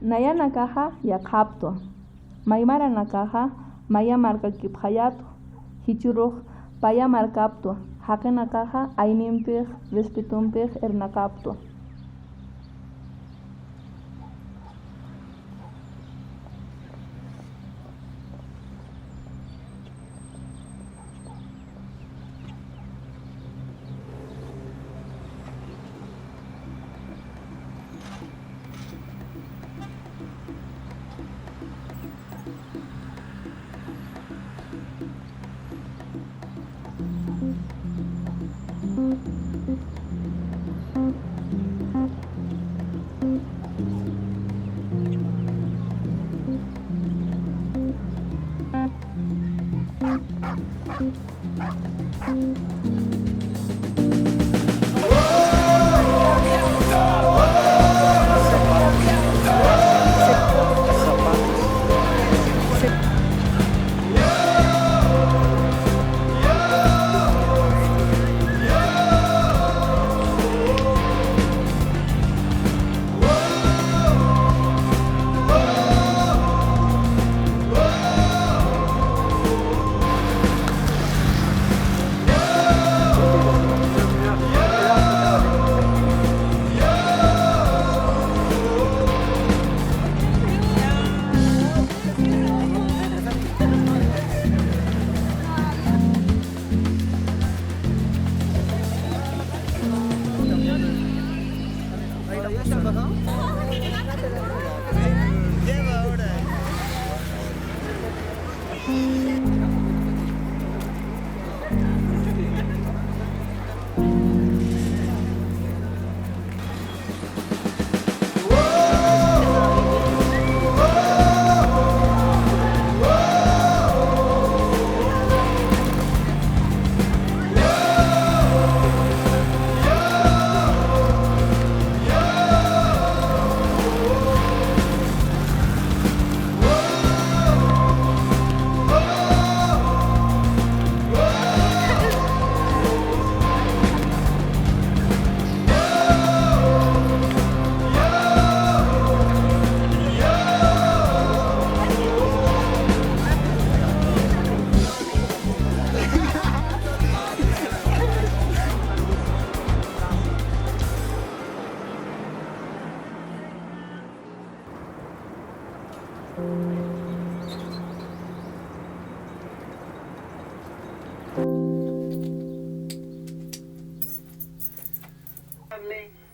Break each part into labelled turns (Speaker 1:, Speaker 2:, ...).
Speaker 1: Nayana caja yakapto. Maymara nakaja maya marca kiphayato. Hichuruj paya marcapto. Hakena caja ainimpig respetumpig ernacapto.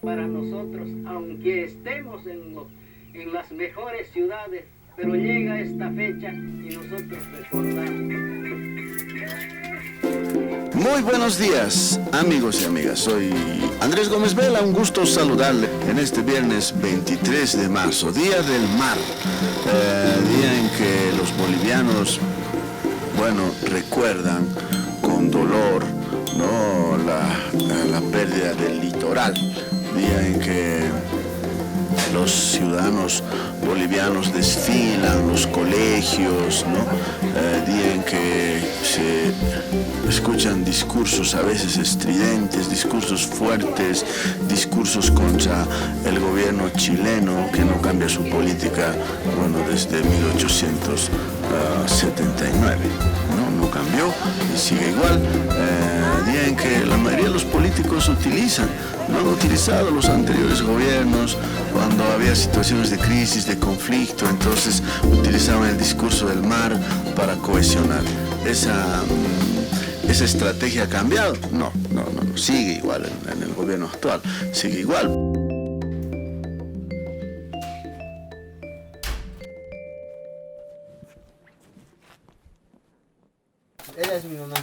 Speaker 2: Para nosotros, aunque estemos en las mejores ciudades, pero llega esta fecha y nosotros recordamos.
Speaker 3: Muy buenos días, amigos y amigas. Soy Andrés Gómez Vela, un gusto saludarle en este viernes 23 de marzo, Día del Mar, día en que los bolivianos, recuerdan con dolor, ¿no?, la pérdida del litoral, día en que los ciudadanos bolivianos desfilan los colegios, ¿no? Día en que se escuchan discursos a veces estridentes, discursos fuertes, discursos contra el gobierno chileno que no cambia su política, desde 1879, no cambió y sigue igual. Día en que la mayoría de los políticos han utilizado los anteriores gobiernos cuando había situaciones de crisis, de conflicto, entonces utilizaban el discurso del mar para cohesionar. ¿Esa estrategia ha cambiado? No, sigue igual en el gobierno actual, sigue igual.
Speaker 4: Ella es mi mamá.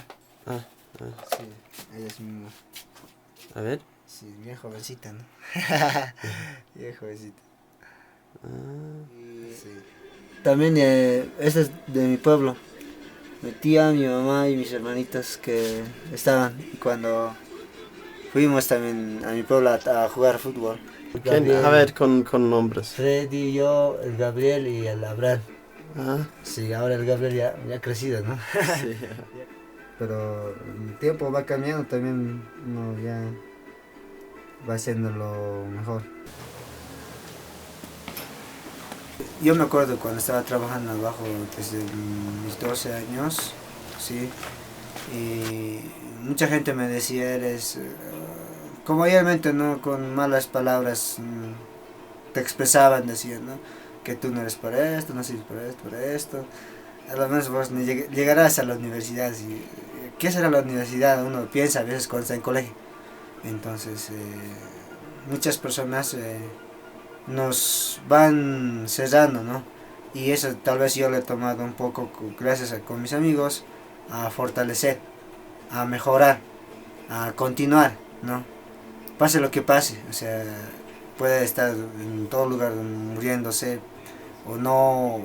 Speaker 5: Sí,
Speaker 4: ella es mi mamá.
Speaker 5: A ver.
Speaker 4: Sí, bien jovencita, ¿no? Bien jovencita. Sí. También esta es de mi pueblo. Mi tía, mi mamá y mis hermanitas que estaban. Y cuando fuimos también a mi pueblo a jugar fútbol.
Speaker 5: ¿Quién? A ver, con nombres.
Speaker 4: Freddy, yo, el Gabriel y el Abraham.
Speaker 5: Ah.
Speaker 4: Sí, ahora el Gabriel ya ha crecido, ¿no?
Speaker 5: Sí.
Speaker 4: Pero el tiempo va cambiando también, uno ya va haciendo lo mejor. Yo me acuerdo cuando estaba trabajando abajo desde mis 12 años, ¿sí? Y mucha gente me decía, eres, como obviamente, ¿no? Con malas palabras te expresaban, decían, ¿no? Que tú no eres para esto, no sirves para esto. A lo menos vos ni llegarás a la universidad. ¿Qué será la universidad? Uno piensa a veces cuando está en colegio. Entonces, muchas personas nos van cerrando, ¿no? Y eso tal vez yo lo he tomado un poco, gracias con mis amigos, a fortalecer, a mejorar, a continuar, ¿no? Pase lo que pase, o sea, puede estar en todo lugar muriéndose o no, o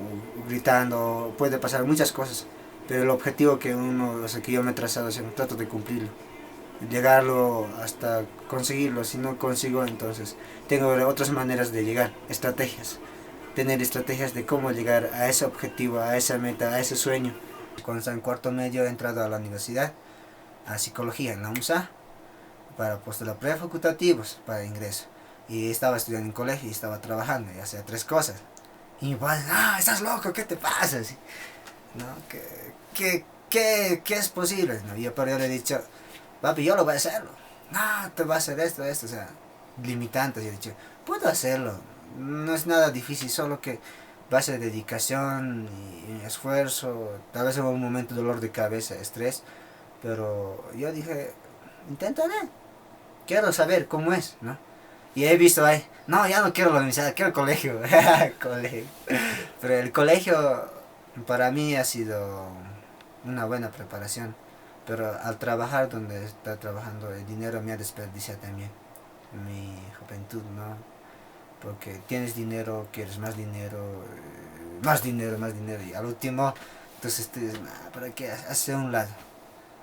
Speaker 4: gritando, puede pasar muchas cosas, pero el objetivo que que yo me he trazado, o sea, trato de cumplirlo, llegarlo hasta conseguirlo. Si no consigo, entonces tengo otras maneras de llegar, estrategias, tener estrategias de cómo llegar a ese objetivo, a esa meta, a ese sueño. Cuando estaba en cuarto medio he entrado a la universidad, a psicología en la UMSA, para postular prefacultativos para ingreso, y estaba estudiando en colegio y estaba trabajando y hacía 3 cosas, y mi padre, no, estás loco, ¿qué te pasa? Así, ¿no? ¿Qué es posible? ¿No? Pero yo le he dicho, papi, yo lo voy a hacerlo. No, te va a hacer esto, o sea, limitantes. Yo he dicho, puedo hacerlo, no es nada difícil, solo que va a ser dedicación y esfuerzo, tal vez en un momento dolor de cabeza, estrés, pero yo dije, intentaré, quiero saber cómo es, ¿no? Y he visto ahí, no, ya no quiero la universidad, quiero el colegio. Colegio. Pero el colegio para mí ha sido una buena preparación. Pero al trabajar donde está trabajando, el dinero me ha desperdiciado también. Mi juventud, ¿no? Porque tienes dinero, quieres más dinero, más dinero, más dinero. Y al último, entonces te dices, ¿para qué? Hace un lado.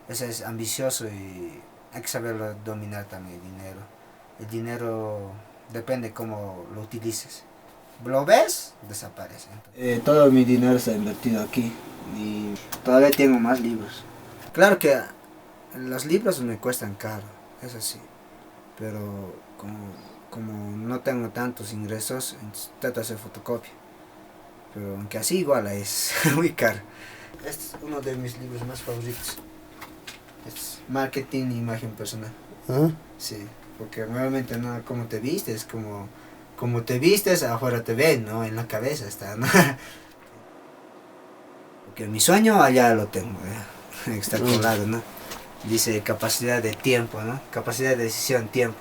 Speaker 4: Eso es ambicioso y hay que saberlo dominar también el dinero. El dinero depende cómo lo utilices. ¿Lo ves? Desaparece. Todo mi dinero está invertido aquí y todavía tengo más libros. Claro que los libros me cuestan caro, eso sí, pero como no tengo tantos ingresos, trato de hacer fotocopia. Pero aunque así igual es muy caro. Este es uno de mis libros más favoritos. Es Marketing e Imagen Personal.
Speaker 5: ¿Ah?
Speaker 4: Sí, porque realmente no como te vistes, como te vistes, afuera te ven, ¿no? En la cabeza está, ¿no? Porque mi sueño allá lo tengo, extrapolado, ¿no? Dice capacidad de tiempo, ¿no? Capacidad de decisión, tiempo.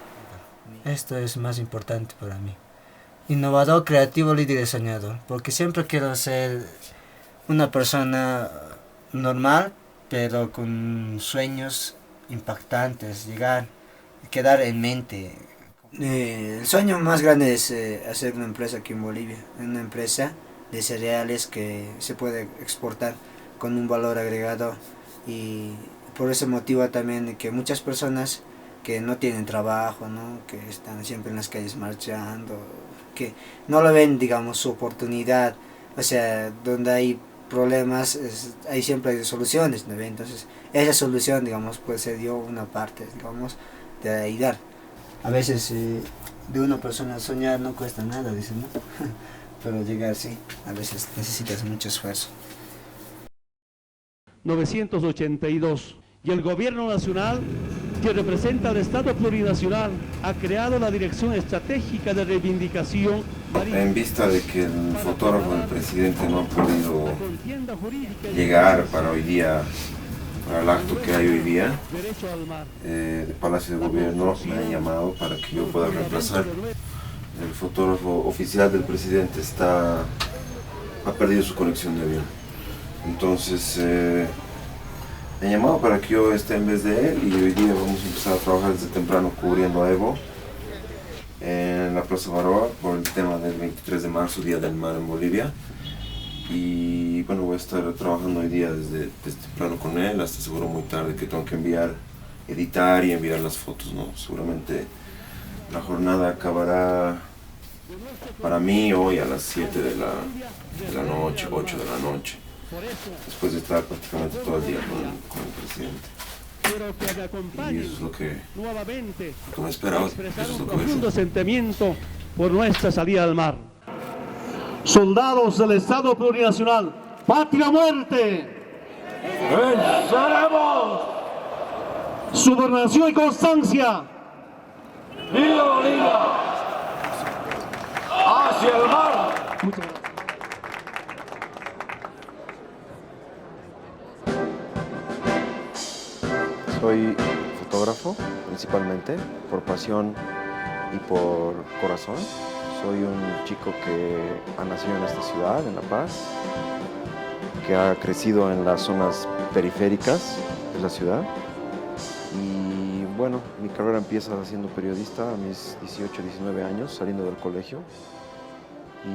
Speaker 4: Esto es más importante para mí. Innovador, creativo, líder y soñador. Porque siempre quiero ser una persona normal, pero con sueños impactantes, llegar, quedar en mente. El sueño más grande es hacer una empresa aquí en Bolivia, una empresa de cereales que se puede exportar con un valor agregado, y por ese motivo también que muchas personas que no tienen trabajo, ¿no? Que están siempre en las calles marchando, que no lo ven, digamos, su oportunidad, o sea, donde hay problemas, hay siempre soluciones, ¿no? Entonces, esa solución, digamos, puede ser yo una parte, digamos, de ayudar. A veces de una persona soñar no cuesta nada, dicen, ¿no? Pero llegar sí, a veces necesitas mucho esfuerzo.
Speaker 6: 982, y el gobierno nacional, que representa al Estado plurinacional, ha creado la Dirección Estratégica de Reivindicación Marina.
Speaker 7: En vista de que el fotógrafo del presidente no ha podido llegar para hoy día, para el acto que hay hoy día, de Palacio de Gobierno me han llamado para que yo pueda reemplazar. El fotógrafo oficial del presidente ha perdido su conexión de avión. Entonces me han llamado para que yo esté en vez de él, y hoy día vamos a empezar a trabajar desde temprano cubriendo a Evo en la Plaza Baroa por el tema del 23 de marzo, Día del Mar en Bolivia. Y bueno, voy a estar trabajando hoy día desde temprano con él hasta seguro muy tarde, que tengo que editar y enviar las fotos, ¿no? Seguramente la jornada acabará para mí hoy a las 7 de la noche, 8 de la noche, después de estar prácticamente todo el día con el presidente. Y eso es lo que me esperaba, eso es lo que voy a hacer.
Speaker 6: Profundo sentimiento por nuestra salida al mar. soldados del Estado Plurinacional, patria o muerte.
Speaker 8: ¡Venceremos!
Speaker 6: Subordinación y constancia.
Speaker 8: ¡Viva Bolivia! ¡Hacia el mar!
Speaker 6: Muchas gracias.
Speaker 9: Soy fotógrafo, principalmente, por pasión y por corazón. Soy un chico que ha nacido en esta ciudad, en La Paz, que ha crecido en las zonas periféricas de la ciudad. Y bueno, mi carrera empieza siendo periodista a mis 18, 19 años, saliendo del colegio.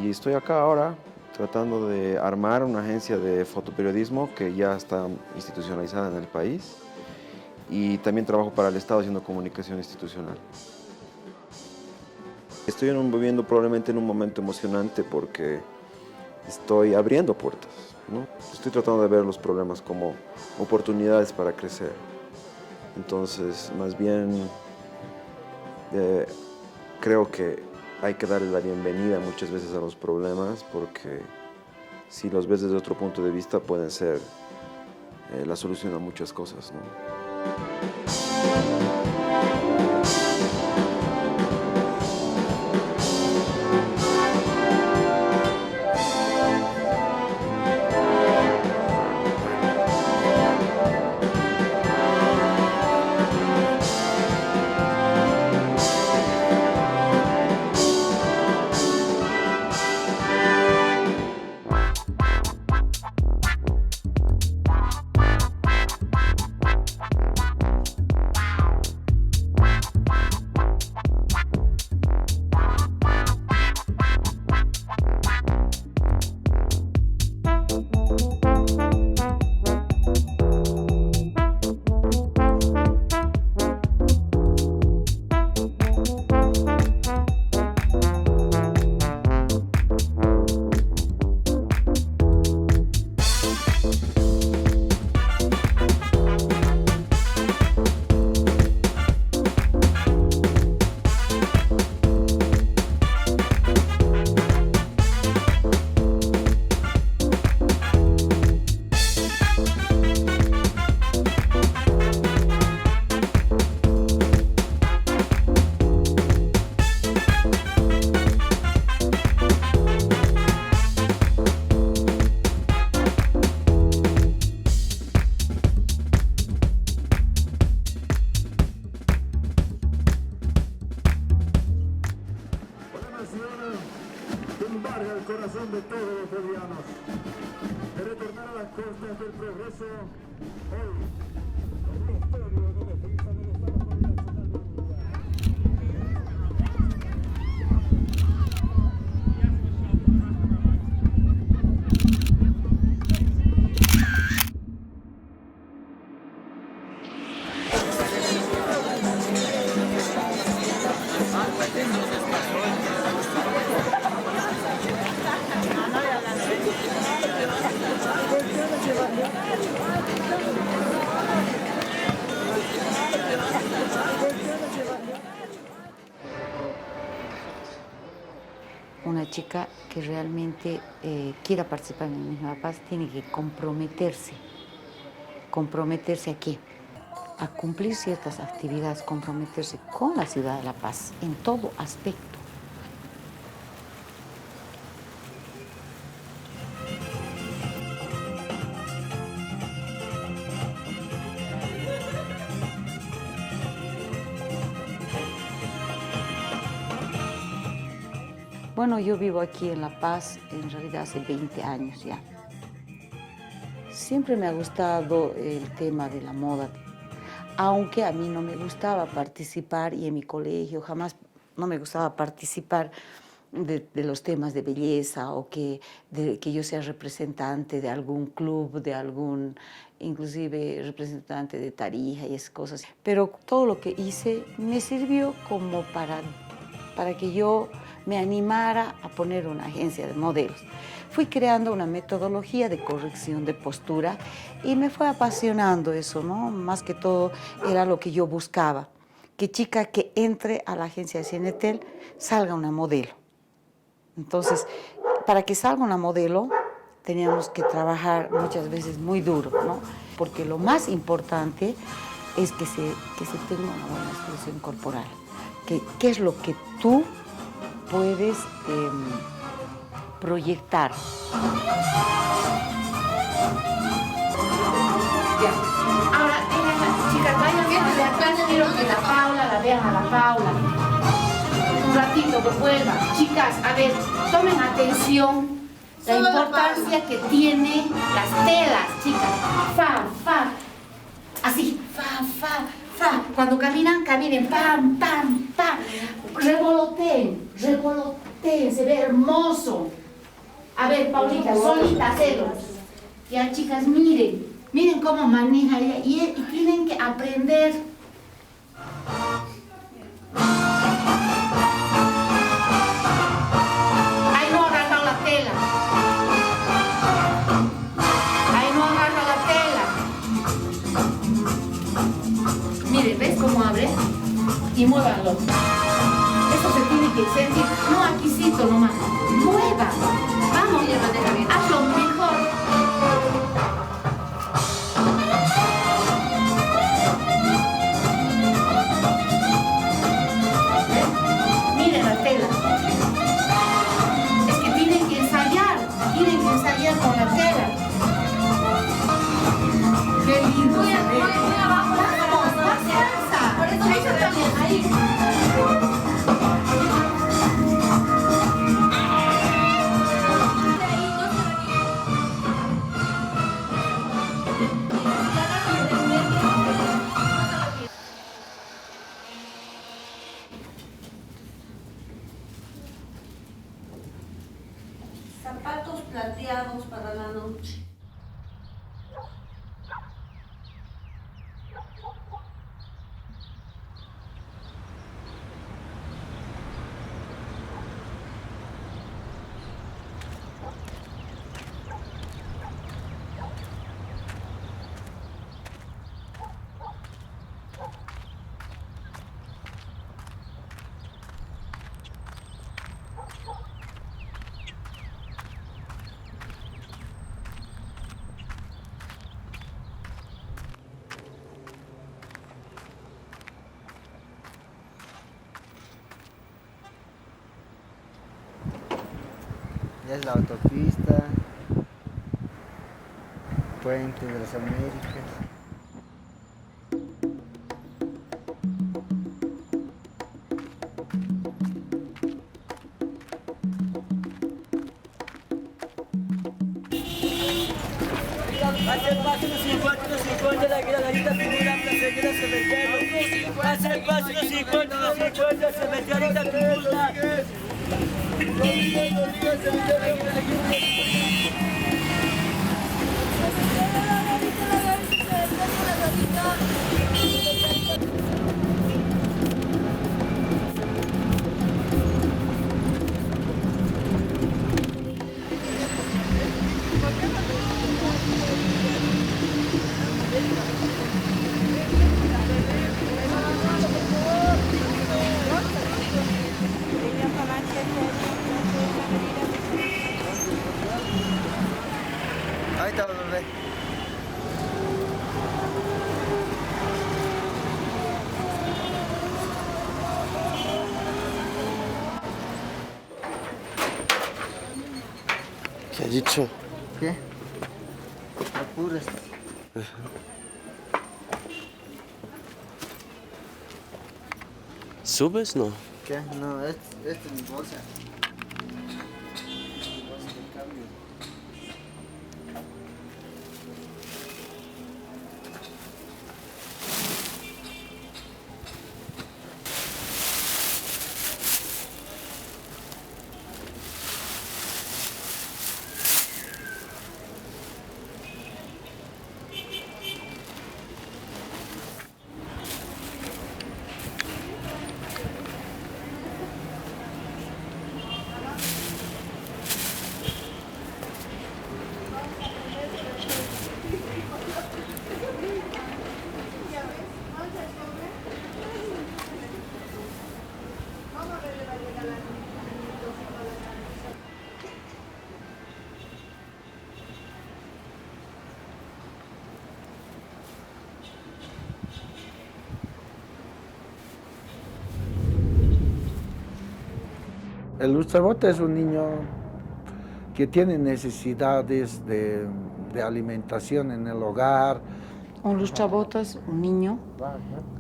Speaker 9: Y estoy acá ahora tratando de armar una agencia de fotoperiodismo que ya está institucionalizada en el país. Y también trabajo para el Estado haciendo comunicación institucional. Estoy viviendo probablemente en un momento emocionante porque estoy abriendo puertas, ¿no? Estoy tratando de ver los problemas como oportunidades para crecer. Entonces, más bien, creo que hay que darle la bienvenida muchas veces a los problemas porque si los ves desde otro punto de vista pueden ser la solución a muchas cosas, ¿no?
Speaker 8: El corazón de todos los bolivianos, de retornar a las costas del progreso, hoy, el Ministerio de Defensa del Estado Plurinacional de
Speaker 10: Una chica que realmente quiera participar en el Mes de la Paz tiene que comprometerse. ¿Comprometerse a qué? A cumplir ciertas actividades, comprometerse con la ciudad de La Paz en todo aspecto. Bueno, yo vivo aquí en La Paz, en realidad hace 20 años ya. Siempre me ha gustado el tema de la moda, aunque a mí no me gustaba participar, y en mi colegio jamás no me gustaba participar de los temas de belleza o que yo sea representante de algún club, de algún, inclusive representante de Tarija y esas cosas. Pero todo lo que hice me sirvió como para que yo me animara a poner una agencia de modelos. Fui creando una metodología de corrección de postura y me fue apasionando eso, ¿no? Más que todo era lo que yo buscaba, que chica que entre a la agencia de Cinetel salga una modelo. Entonces, para que salga una modelo, teníamos que trabajar muchas veces muy duro, ¿no? Porque lo más importante es que se tenga una buena expresión corporal. ¿Qué es lo que tú puedes proyectar?
Speaker 11: Ya. Ahora, chicas, vayan viendo de acá, quiero que la Paula la vean a la Paula. Un ratito que vuelva. Chicas, a ver, tomen atención la importancia que tiene las telas, chicas. Fa, fa. Así, fa, fa, fa. Cuando caminan, caminen, pam, pam, pam. Revoloteen, revoloteen, se ve hermoso. A ver, Paulita, solita, hacerlo. Ya, chicas, miren cómo maneja ella y tienen que aprender. Ahí no agarra la tela. Ahí no agarra la tela. Miren, ¿ves cómo abre? Y muévanlo. Eso se tiene que sentir. No, aquícito nomás. Mueva. Vamos, hazlo mejor. Miren la tela. Es que tienen que ensayar con la tela. Qué lindo. Muy abajo. Vamos, más salsa. Por eso eso también, ahí.
Speaker 12: Zapatos plateados para la noche.
Speaker 4: Ya es la autopista, Puente de las Américas.
Speaker 13: Hace paso los 50, la granadita figura placeñera cementerio. Hace paso los 50, cementerita figura.
Speaker 4: Ahorita vamos a ver.
Speaker 5: ¿Qué ha dicho?
Speaker 4: ¿Qué? Apuras.
Speaker 5: ¿Subes? No.
Speaker 4: ¿Qué? No, este es mi bolsa.
Speaker 14: El lustrabota es un niño que tiene necesidades de alimentación en el hogar.
Speaker 10: Un lustrabotas, un niño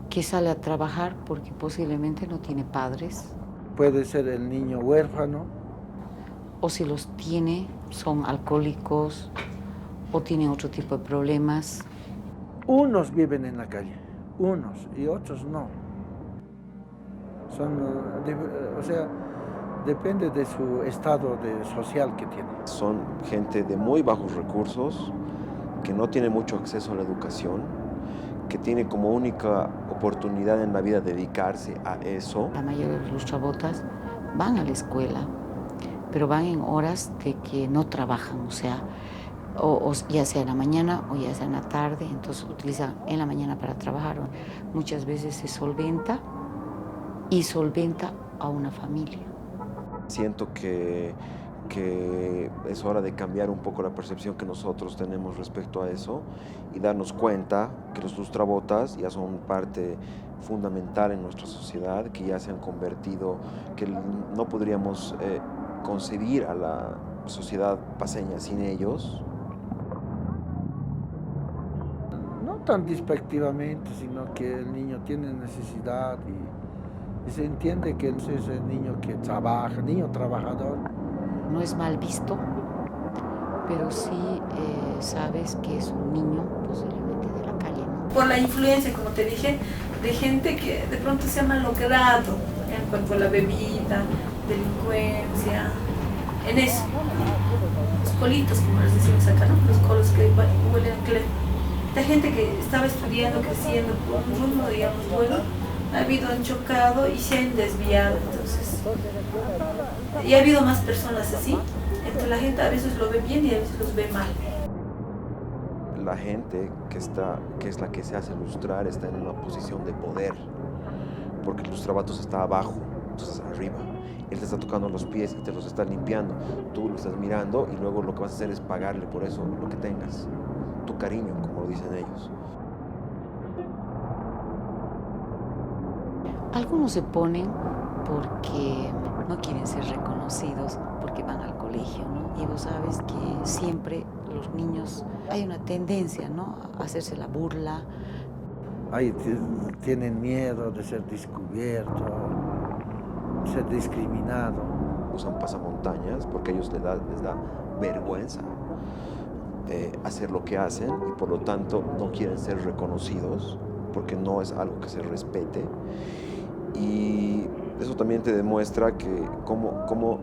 Speaker 10: que sale a trabajar porque posiblemente no tiene padres.
Speaker 14: Puede ser el niño huérfano.
Speaker 10: O si los tiene, son alcohólicos o tienen otro tipo de problemas.
Speaker 14: Unos viven en la calle, unos, y otros no. O sea, depende de su estado social que tiene.
Speaker 9: Son gente de muy bajos recursos, que no tiene mucho acceso a la educación, que tiene como única oportunidad en la vida dedicarse a eso.
Speaker 10: La mayoría de los lustrabotas van a la escuela, pero van en horas de que no trabajan, o sea, ya sea en la mañana o ya sea en la tarde, entonces utilizan en la mañana para trabajar. Muchas veces se solventa y solventa a una familia.
Speaker 9: Siento que es hora de cambiar un poco la percepción que nosotros tenemos respecto a eso y darnos cuenta que los lustrabotas ya son parte fundamental en nuestra sociedad, que ya se han convertido, que no podríamos concebir a la sociedad paseña sin ellos.
Speaker 14: No tan despectivamente, sino que el niño tiene necesidad y se entiende que es el niño que trabaja, niño trabajador.
Speaker 10: No es mal visto, pero sí sabes que es un niño posiblemente de la calle, ¿no?
Speaker 15: Por la influencia, como te dije, de gente que de pronto se ha malogrado en cuanto a la bebida, delincuencia, en eso. Los colitos, como les decimos acá, ¿no? Los colos que huelen a clero. La gente que estaba estudiando, creciendo por un rumbo, digamos, bueno, ha habido, han chocado y se han desviado, entonces. Y ha habido más personas así, entonces la gente a veces lo ve bien y a veces los ve mal.
Speaker 9: La gente que es la que se hace lustrar está en una posición de poder, porque el lustrabotas está abajo, tú estás arriba. Él te está tocando los pies y te los está limpiando. Tú lo estás mirando y luego lo que vas a hacer es pagarle por eso lo que tengas, tu cariño, como lo dicen ellos.
Speaker 10: Algunos se ponen porque no quieren ser reconocidos, porque van al colegio, ¿no? Y vos sabes que siempre los niños, hay una tendencia, ¿no? A hacerse la burla.
Speaker 14: Tienen miedo de ser descubierto, de ser discriminado.
Speaker 9: Usan pasamontañas porque a ellos les da vergüenza hacer lo que hacen y por lo tanto no quieren ser reconocidos porque no es algo que se respete. Y eso también te demuestra que cómo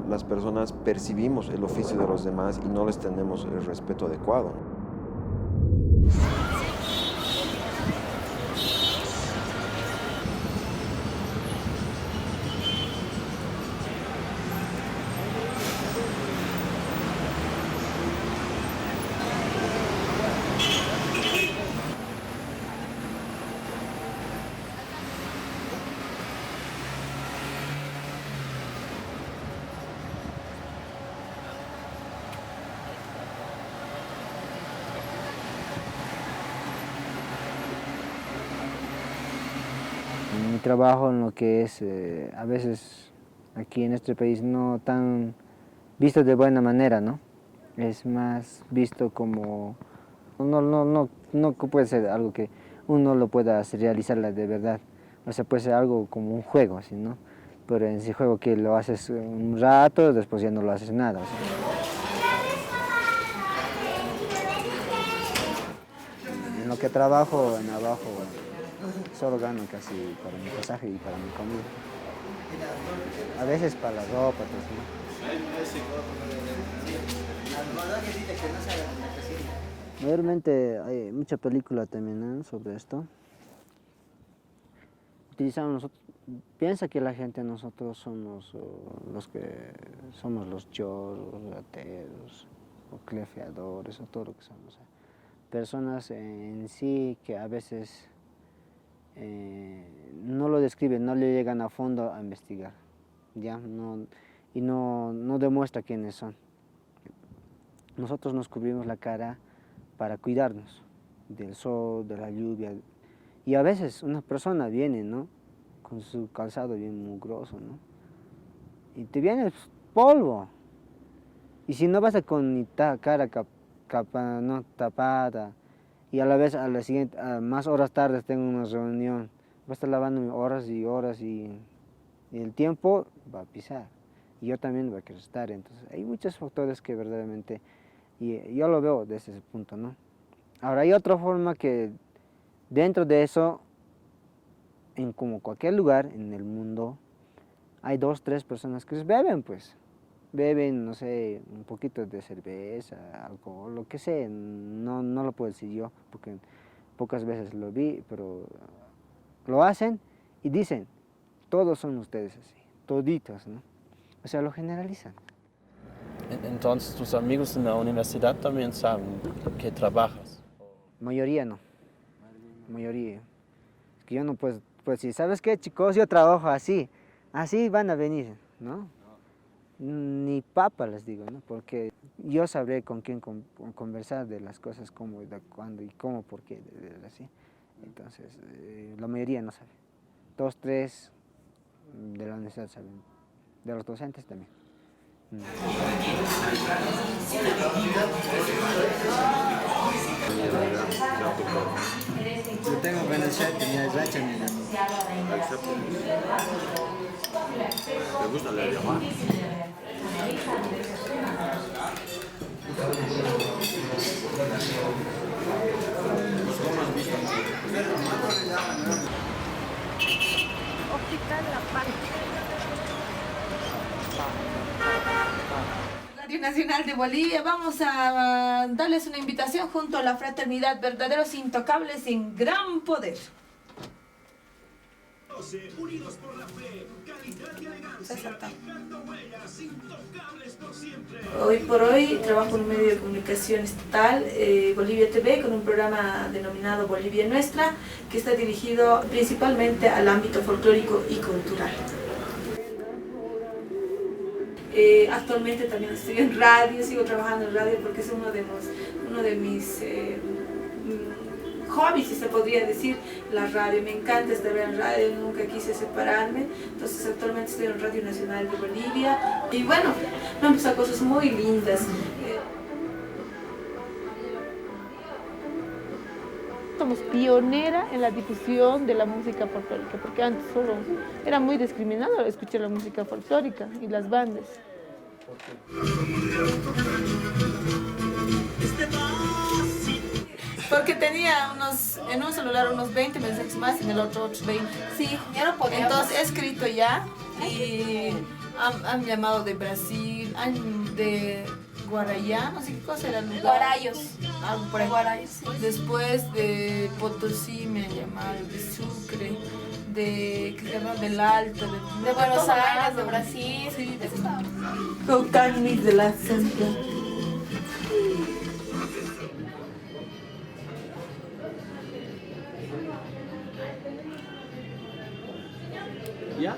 Speaker 9: las personas percibimos el oficio de los demás y no les tenemos el respeto adecuado.
Speaker 4: Mi trabajo en lo que es, a veces aquí en este país no tan visto de buena manera, ¿no? Es más visto como, no puede ser algo que uno lo pueda realizar de verdad, o sea, puede ser algo como un juego, así, ¿no? Pero en ese juego que lo haces un rato, después ya no lo haces nada. O sea. En lo que trabajo, en abajo, solo gano casi para mi pasaje y para mi comida. A veces para la ropa, pues, ¿no? Mayormente hay mucha película también, ¿no? Sobre esto. Utilizamos nosotros, piensa que la gente, nosotros somos los que somos los choros, rateros, o clefeadores, o todo lo que somos. Personas en sí que a veces no lo describen, no le llegan a fondo a investigar, ¿ya? Y no demuestra quiénes son. Nosotros nos cubrimos la cara para cuidarnos del sol, de la lluvia. Y a veces una persona viene, ¿no? Con su calzado bien mugroso, ¿no? y te viene polvo. Y si no vas a con ni cara no, tapada, y a la vez a la siguiente, más horas tarde tengo una reunión, voy a estar lavando horas y horas y el tiempo va a pisar. Y yo también voy a querer estar. Entonces hay muchos factores que verdaderamente, y yo lo veo desde ese punto, ¿no? Ahora hay otra forma que dentro de eso, en como cualquier lugar en el mundo, hay 2, 3 personas que beben, pues. Beben, no sé, un poquito de cerveza, alcohol, lo que sea. No lo puedo decir yo, porque pocas veces lo vi, pero lo hacen y dicen, todos son ustedes así, toditos, ¿no? O sea, lo generalizan.
Speaker 5: Entonces, tus amigos en la universidad también saben que trabajas.
Speaker 4: Mayoría no. Mayoría. Es que yo no puedo decir, ¿sabes qué, chicos? Yo trabajo así. Así van a venir, ¿no? Ni papa les digo, ¿no? Porque yo sabré con quién conversar de las cosas, cómo, de cuándo y cómo, por qué, así. Entonces, la mayoría no sabe. 2, 3 de la universidad saben. De los docentes también. Yo tengo Venezuela, tenía racha, mira.
Speaker 9: ¿Te gusta la llamada?
Speaker 11: Hospital La Paz. Radio Nacional de Bolivia, vamos a darles una invitación junto a la fraternidad Verdaderos Intocables en Gran Poder.
Speaker 8: Unidos por la fe, calidad y elegancia, dejando huellas intocables por siempre.
Speaker 15: Hoy por hoy trabajo en un medio de comunicación estatal, Bolivia TV, con un programa denominado Bolivia Nuestra, que está dirigido principalmente al ámbito folclórico y cultural. Actualmente también estoy en radio, sigo trabajando en radio porque es uno de mis hobbies, si se podría decir, la radio. Me encanta estar en radio, nunca quise separarme. Entonces actualmente estoy en Radio Nacional de Bolivia y bueno, me han pasado cosas muy lindas.
Speaker 16: Somos pionera en la difusión de la música folclórica, porque antes solo era muy discriminado escuchar la música folclórica y las bandas.
Speaker 15: Porque tenía en un celular unos 20 mensajes más, en el otro otros 20. Sí, ya no podía. Entonces he escrito ya y han llamado de Brasil, de Guarayá, no sé qué cosa era el lugar.
Speaker 11: Guarayos.
Speaker 15: Algo por ahí.
Speaker 11: Guarayos, sí.
Speaker 15: Después de Potosí me han llamado, de Sucre, del Alto,
Speaker 11: de Buenos Aires, de Brasil.
Speaker 15: Sí, de Caucanis, de la Central.
Speaker 16: ¿Ya?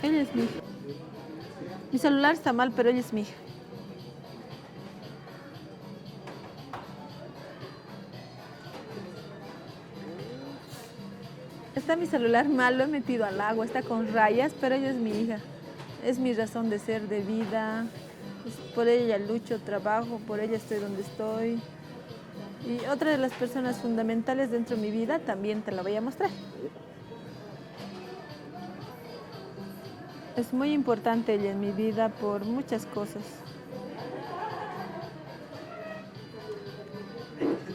Speaker 16: Ella es mi hija. Mi celular está mal, pero ella es mi hija. Está mi celular mal, lo he metido al agua, está con rayas, pero ella es mi hija. Es mi razón de ser, de vida. Por ella lucho, trabajo, por ella estoy donde estoy. Y otra de las personas fundamentales dentro de mi vida también te la voy a mostrar. Es muy importante ella en mi vida por muchas cosas.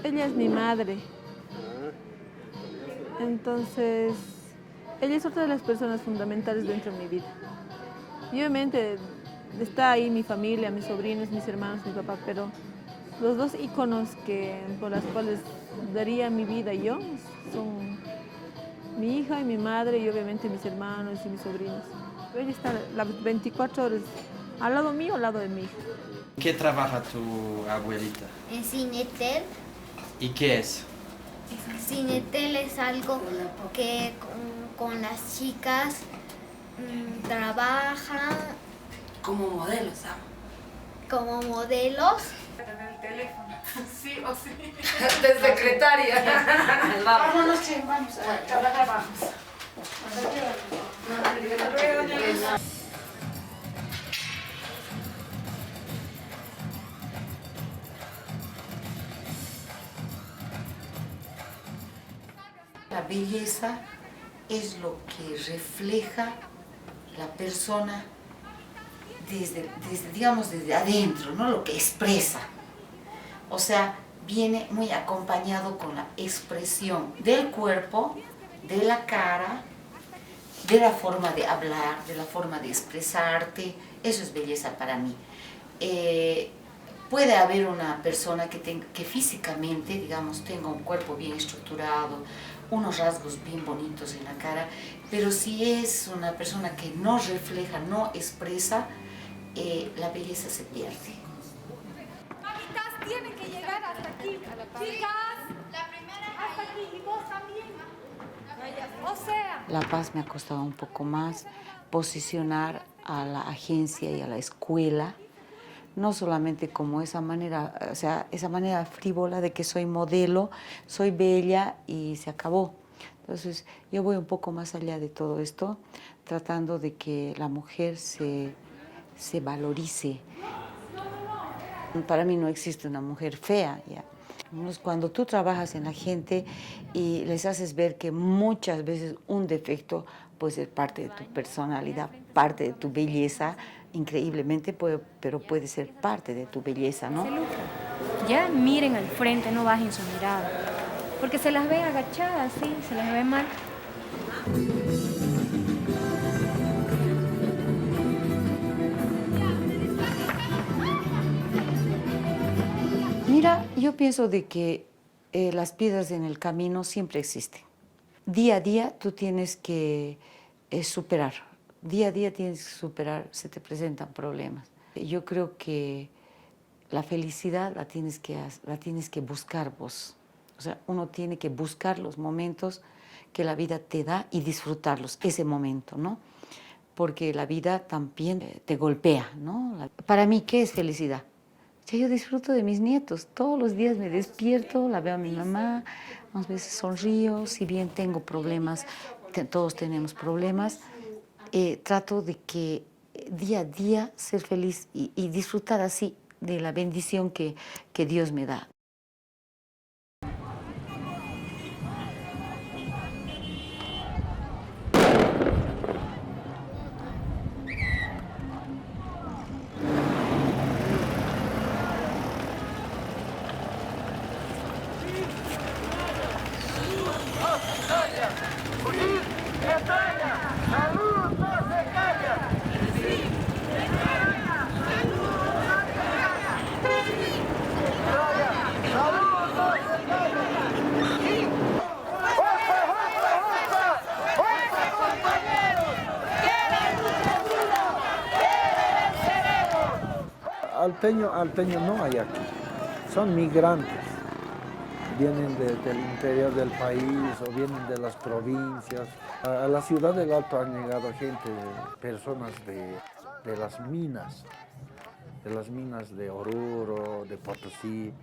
Speaker 16: Ella es mi madre. Entonces, ella es otra de las personas fundamentales dentro de mi vida. Y obviamente está ahí mi familia, mis sobrinos, mis hermanos, mi papá, pero los dos íconos por los cuales daría mi vida yo son mi hija y mi madre y obviamente mis hermanos y mis sobrinos. Ella está las 24 horas al lado mío, al lado de mi hija.
Speaker 5: ¿Qué trabaja tu abuelita?
Speaker 17: En Cinetel.
Speaker 5: ¿Y qué es?
Speaker 17: Cinetel es algo que con las chicas trabajan
Speaker 15: como modelos,
Speaker 17: como modelos.
Speaker 15: El teléfono, sí o sí. De secretaria. Vámonos, che, vamos a trabajar, vamos.
Speaker 10: La belleza es lo que refleja la persona desde adentro, ¿no? Lo que expresa. O sea, viene muy acompañado con la expresión del cuerpo, de la cara, de la forma de hablar, de la forma de expresarte. Eso es belleza para mí. Puede haber una persona que físicamente, digamos, tenga un cuerpo bien estructurado, unos rasgos bien bonitos en la cara, pero si es una persona que no refleja, no expresa, la belleza se pierde.
Speaker 18: Mamitas tienen que llegar hasta aquí. Chicas, la primera hasta aquí y vos también. O sea.
Speaker 10: La Paz me ha costado un poco más posicionar a la agencia y a la escuela, no solamente como esa manera, o sea, esa manera frívola de que soy modelo, soy bella y se acabó. Entonces, yo voy un poco más allá de todo esto, tratando de que la mujer se valorice. Para mí no existe una mujer fea, ya. Cuando tú trabajas en la gente y les haces ver que muchas veces un defecto puede ser parte de tu personalidad, parte de tu belleza, increíblemente, pero puede ser parte de tu belleza, ¿no?
Speaker 19: Ya miren al frente, no bajen su mirada, porque se las ve agachadas, sí, se las ve mal.
Speaker 10: Mira, yo pienso de que las piedras en el camino siempre existen. Día a día tú tienes que superar. Día a día tienes que superar, se te presentan problemas. Yo creo que la felicidad la tienes que buscar vos. O sea, uno tiene que buscar los momentos que la vida te da y disfrutarlos, ese momento, ¿no? Porque la vida también te golpea, ¿no? Para mí, ¿qué es felicidad? Yo disfruto de mis nietos. Todos los días me despierto, la veo a mi mamá, unas veces sonrío, si bien tengo problemas, todos tenemos problemas, trato de que día a día ser feliz y disfrutar así de la bendición que Dios me da.
Speaker 14: Alteño no hay aquí, son migrantes, vienen del interior del país o vienen de las provincias. A la ciudad del Alto han llegado gente, personas de las minas de Oruro, de Potosí.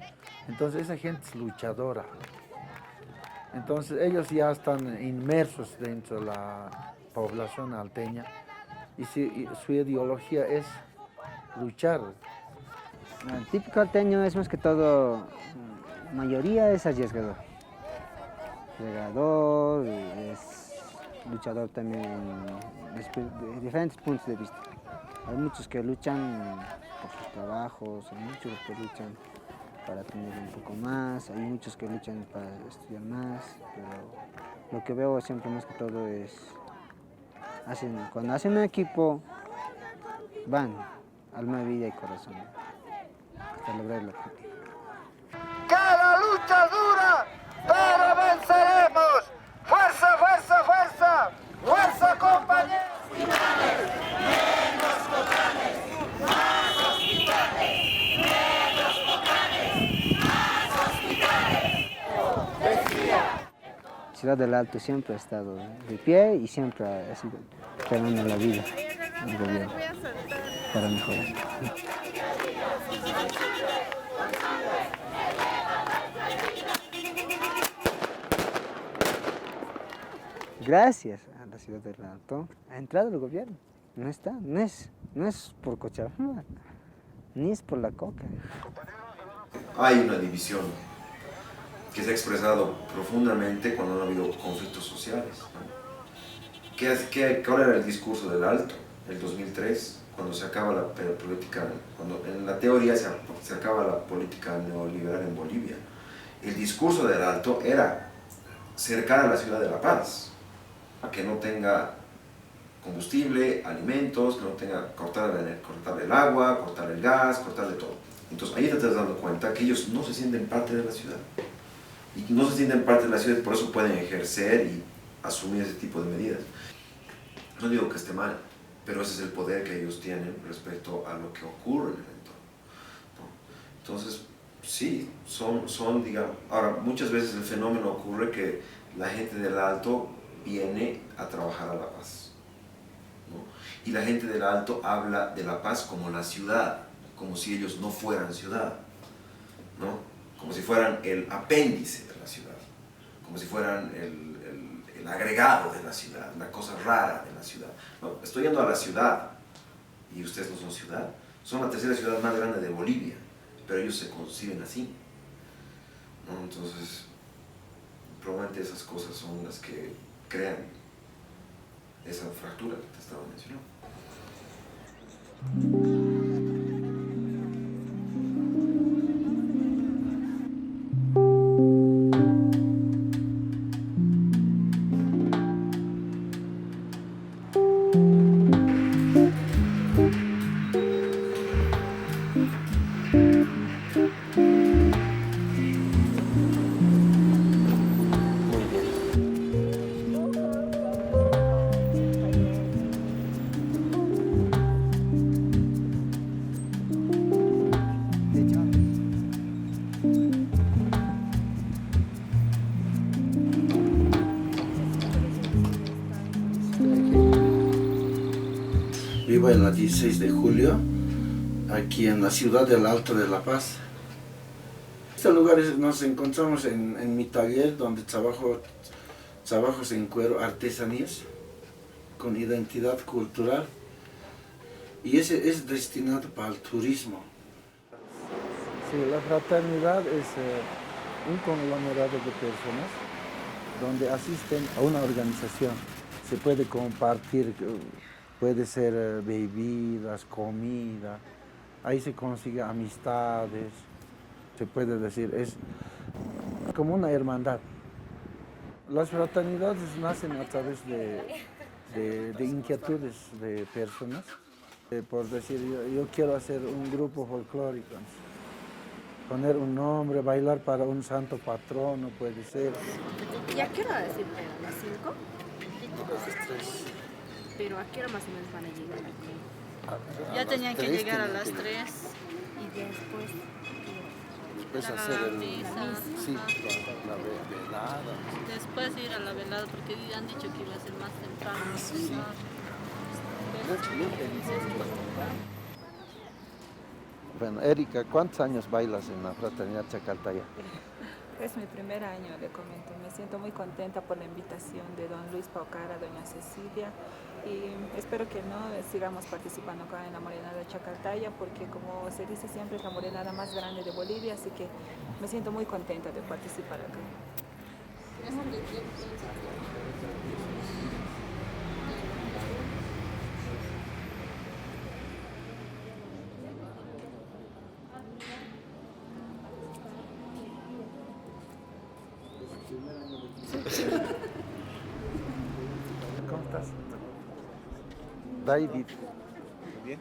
Speaker 14: Entonces esa gente es luchadora. Entonces ellos ya están inmersos dentro de la población alteña y su ideología es luchar.
Speaker 20: El típico alteño es más que todo, mayoría es arriesgador. Es luchador también de diferentes puntos de vista. Hay muchos que luchan por sus trabajos, hay muchos que luchan para tener un poco más, hay muchos que luchan para estudiar más, pero lo que veo siempre más que todo es, cuando hacen un equipo, van, alma, vida y corazón, hasta lograr el objetivo.
Speaker 8: ¡Que la lucha es dura, pero venceremos! ¡Fuerza, fuerza, fuerza! ¡Fuerza, compañeros!
Speaker 18: Menos locales, más hospitales. Menos locales, más hospitales.
Speaker 20: Ciudad del Alto siempre ha estado de pie y siempre ha sido pegando la vida al gobierno para mejorar. Gracias a la Ciudad del Alto ha entrado el gobierno. No es por Cochabamba, ni es por la coca.
Speaker 9: Hay una división
Speaker 7: que se ha expresado profundamente cuando han habido conflictos sociales, ¿no? ¿Cuál era el discurso del Alto, el 2003, cuando se acaba la política, cuando en la teoría se acaba la política neoliberal en Bolivia? El discurso del Alto era cercar a la ciudad de La Paz, que no tenga combustible, alimentos, que no tenga cortarle el agua, cortarle el gas, cortarle todo. Entonces ahí te estás dando cuenta que ellos no se sienten parte de la ciudad. Y no se sienten parte de la ciudad, por eso pueden ejercer y asumir ese tipo de medidas. No digo que esté mal, pero ese es el poder que ellos tienen respecto a lo que ocurre en el entorno, ¿no? Entonces, sí, son, digamos, ahora muchas veces el fenómeno ocurre que la gente del Alto viene a trabajar a La Paz, ¿no? Y la gente del Alto habla de La Paz como la ciudad, como si ellos no fueran ciudad, ¿no? Como si fueran el apéndice de la ciudad, como si fueran el agregado de la ciudad, una cosa rara de la ciudad. No, estoy yendo a la ciudad y ustedes no son ciudad, son la tercera ciudad más grande de Bolivia, pero ellos se conciben así, ¿no? Entonces, probablemente esas cosas son las que crean esa fractura que te estaba mencionando.
Speaker 14: Vivo en la 16 de julio, aquí en la ciudad del Alto de La Paz. En este lugar nos encontramos en mi taller donde trabajos en cuero, artesanías, con identidad cultural. Y ese es destinado para el turismo. Sí, la fraternidad es un conglomerado de personas donde asisten a una organización. Se puede compartir. Puede ser bebidas, comida, ahí se consigue amistades, se puede decir, es como una hermandad. Las fraternidades nacen a través de inquietudes de personas. Por decir, yo quiero hacer un grupo folclórico, poner un nombre, bailar para un santo patrono, puede ser.
Speaker 21: ¿Y a qué hora decirte? ¿A las 5?
Speaker 14: A las 3.
Speaker 21: Pero ¿a qué hora más o menos van a llegar aquí?
Speaker 22: Ya tenían que llegar a las 3.
Speaker 21: Y después...
Speaker 14: Después hacer la velada.
Speaker 22: Después ir a la velada, porque han dicho que iba a ser más temprano.
Speaker 14: Sí. Bueno, Erika, ¿cuántos años bailas en la Fraternidad Chacaltaya?
Speaker 23: Es mi primer año, le comento. Me siento muy contenta por la invitación de don Luis Paucara, doña Cecilia, y espero que sigamos participando acá en la Morenada de Chacaltaya, porque como se dice siempre es la morenada más grande de Bolivia, así que me siento muy contenta de participar acá.
Speaker 14: ¿Cómo estás? David. Bien.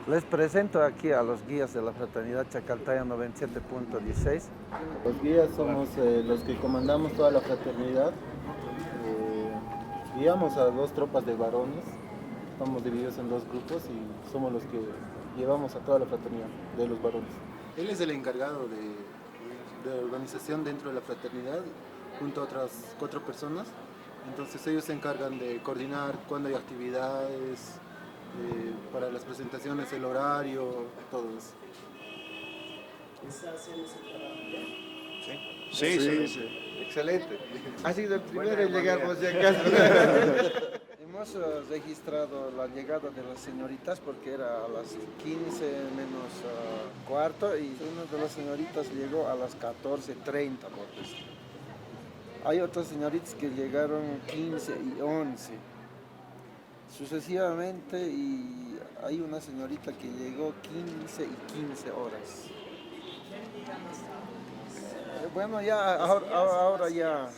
Speaker 14: Les presento aquí a los guías de la Fraternidad Chacaltaya 97.16.
Speaker 24: Los guías somos los que comandamos toda la fraternidad. Guiamos a 2 tropas de varones. Estamos divididos en 2 grupos y somos los que llevamos a toda la fraternidad de los varones. Él es el encargado de organización dentro de la fraternidad, junto a otras 4 personas. Entonces ellos se encargan de coordinar cuando hay actividades, para las presentaciones, el horario, todo eso.
Speaker 25: Sí. Excelente. Ha sido el primero en llegar por si acaso.
Speaker 14: hemos registrado la llegada de las señoritas porque era a las 15 menos cuarto y una de las señoritas llegó a las 14:30 por decir. Hay otras señoritas que llegaron 15 y 11 sucesivamente y hay una señorita que llegó 15 y 15 horas. Bueno, ya ahora ya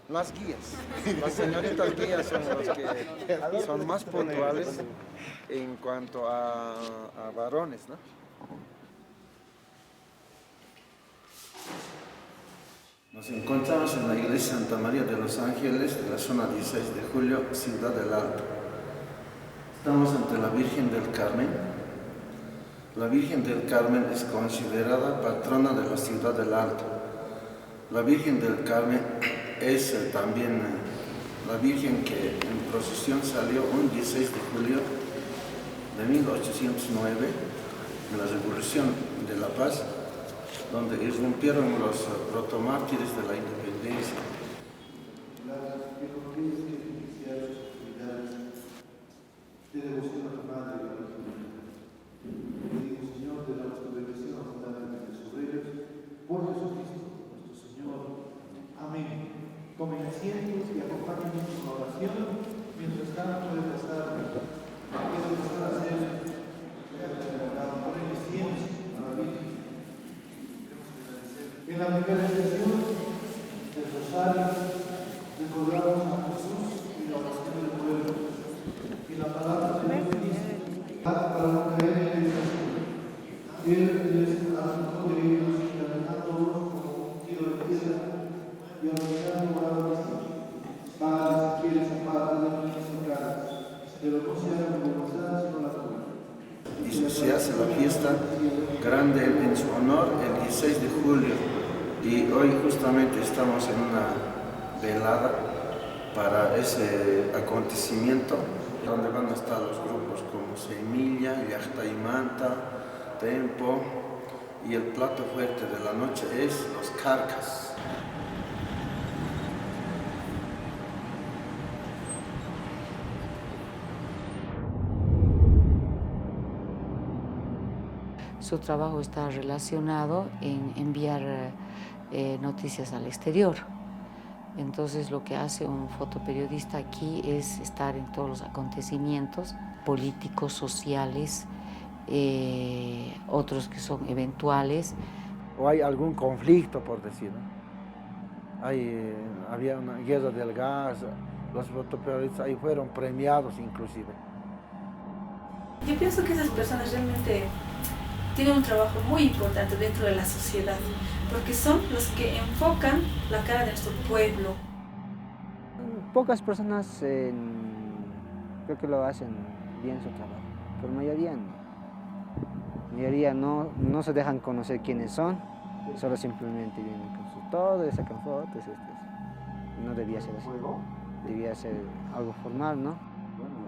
Speaker 14: las guías, las señoritas guías son los que son más puntuales en cuanto a varones, ¿no?
Speaker 5: Nos encontramos en la iglesia Santa María de los Ángeles de la zona 16 de Julio, Ciudad del Alto. Estamos ante la Virgen del Carmen. La Virgen del Carmen es considerada patrona de la Ciudad del Alto. La Virgen del Carmen es también la Virgen que en procesión salió un 16 de julio de 1809 en la Revolución de la Paz, donde irrumpieron los protomártires de la independencia.
Speaker 8: Por Jesucristo, nuestro Señor. Amén. Tomen asientos y acompáñennos en oración mientras cada uno puede estar. Quiero empezar a hacer por el silencio a la Virgen. En la primera estación del Rosario recordamos a Jesús y la oración del pueblo. Y la palabra de Dios dice: para no caer en tentación. Él es el arco de ellos. Y olvidando ahora mismo, Padre, si quieres apartar de mí sus caras, pero no se haga mi voluntad sino la tuya.
Speaker 5: Y se hace la fiesta grande en su honor el 16 de julio. Y hoy justamente estamos en una velada para ese acontecimiento, donde van a estar los grupos como Semilla, Yachta y Manta, Tempo, y el plato fuerte de la noche es los carcas.
Speaker 10: Su trabajo está relacionado en enviar noticias al exterior. Entonces lo que hace un fotoperiodista aquí es estar en todos los acontecimientos políticos, sociales, otros que son eventuales.
Speaker 14: O hay algún conflicto, por decir, ¿no? Había una guerra del gas, los fotoperiodistas ahí fueron premiados inclusive.
Speaker 15: Yo pienso que esas personas realmente tienen un trabajo muy importante dentro de la sociedad, porque son los que enfocan la cara de nuestro pueblo.
Speaker 20: Pocas personas creo que lo hacen bien su trabajo, pero mayoría no. La mayoría no se dejan conocer quiénes son, solo simplemente vienen con su todo y sacan fotos. No debía ser así, debía ser algo formal, ¿no?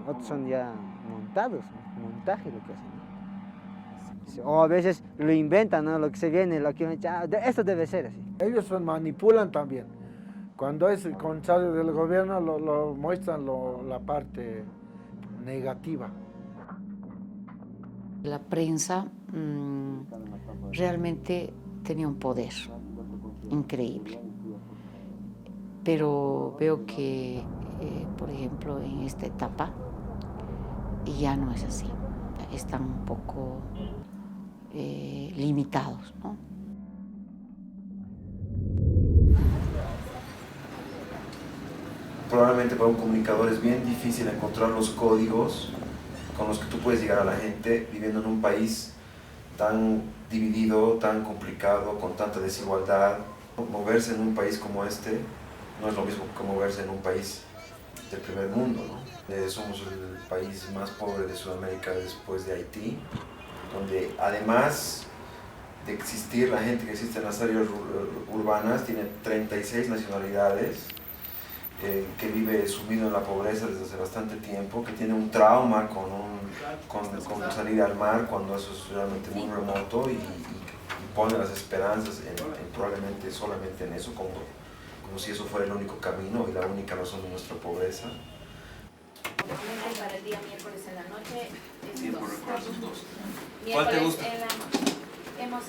Speaker 20: Otros son ya montados, montaje lo que hacen. O a veces lo inventan, ¿no? Lo que se viene, lo que esto debe ser así.
Speaker 14: Ellos manipulan también. Cuando es el contrario del gobierno, lo muestran la parte negativa.
Speaker 10: La prensa realmente tenía un poder increíble. Pero veo que, por ejemplo, en esta etapa ya no es así. Están un poco limitados, ¿no?
Speaker 7: Probablemente para un comunicador es bien difícil encontrar los códigos con los que tú puedes llegar a la gente viviendo en un país tan dividido, tan complicado, con tanta desigualdad. Moverse en un país como este no es lo mismo que moverse en un país del primer mundo, ¿no? Somos el país más pobre de Sudamérica después de Haití, donde además de existir la gente que existe en las áreas urbanas, tiene 36 nacionalidades, que vive sumido en la pobreza desde hace bastante tiempo, que tiene un trauma con salir al mar cuando eso es realmente muy remoto y pone las esperanzas probablemente solamente en eso, como si eso fuera el único camino y la única razón de nuestra pobreza.
Speaker 11: Normalmente para el día miércoles en la noche es
Speaker 7: Tiempo
Speaker 11: 2.
Speaker 7: recuerda esos 2. ¿Cuál
Speaker 11: Miércoles
Speaker 7: te gusta?
Speaker 11: en la noche.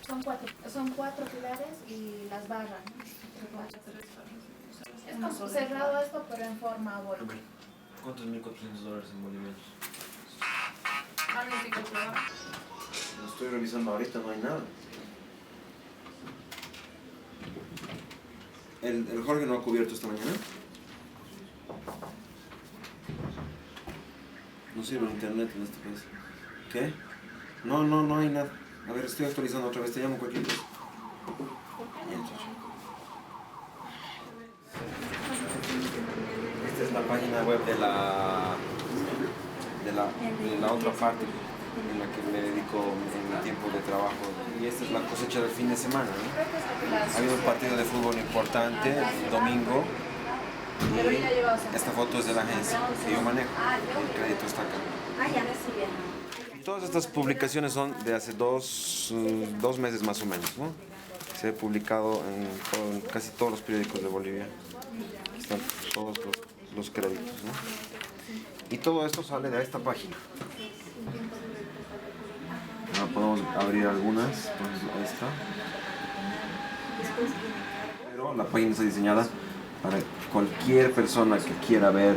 Speaker 11: Son 4 pilares y las barras. Es cerrado esto, pero en forma bola.
Speaker 7: ¿Cuántos $1,400 en bolivianos? Lo estoy revisando ahorita, no hay nada. ¿El Jorge no ha cubierto esta mañana? No sirve el internet en este país. ¿Qué? No hay nada. A ver, estoy actualizando otra vez, te llamo cualquier cosa. Esta es la página web de la otra parte en la que me dedico en mi tiempo de trabajo. Y esta es la cosecha del fin de semana, ¿no? Ha habido un partido de fútbol importante el domingo. Y esta foto es de la agencia que yo manejo. El crédito está acá. Todas estas publicaciones son de hace dos meses más o menos, ¿no? Se ha publicado en casi todos los periódicos de Bolivia. Están todos los créditos, ¿no? Y todo esto sale de esta página. Ahora podemos abrir algunas, entonces ahí está. Pero la página está diseñada para cualquier persona que quiera ver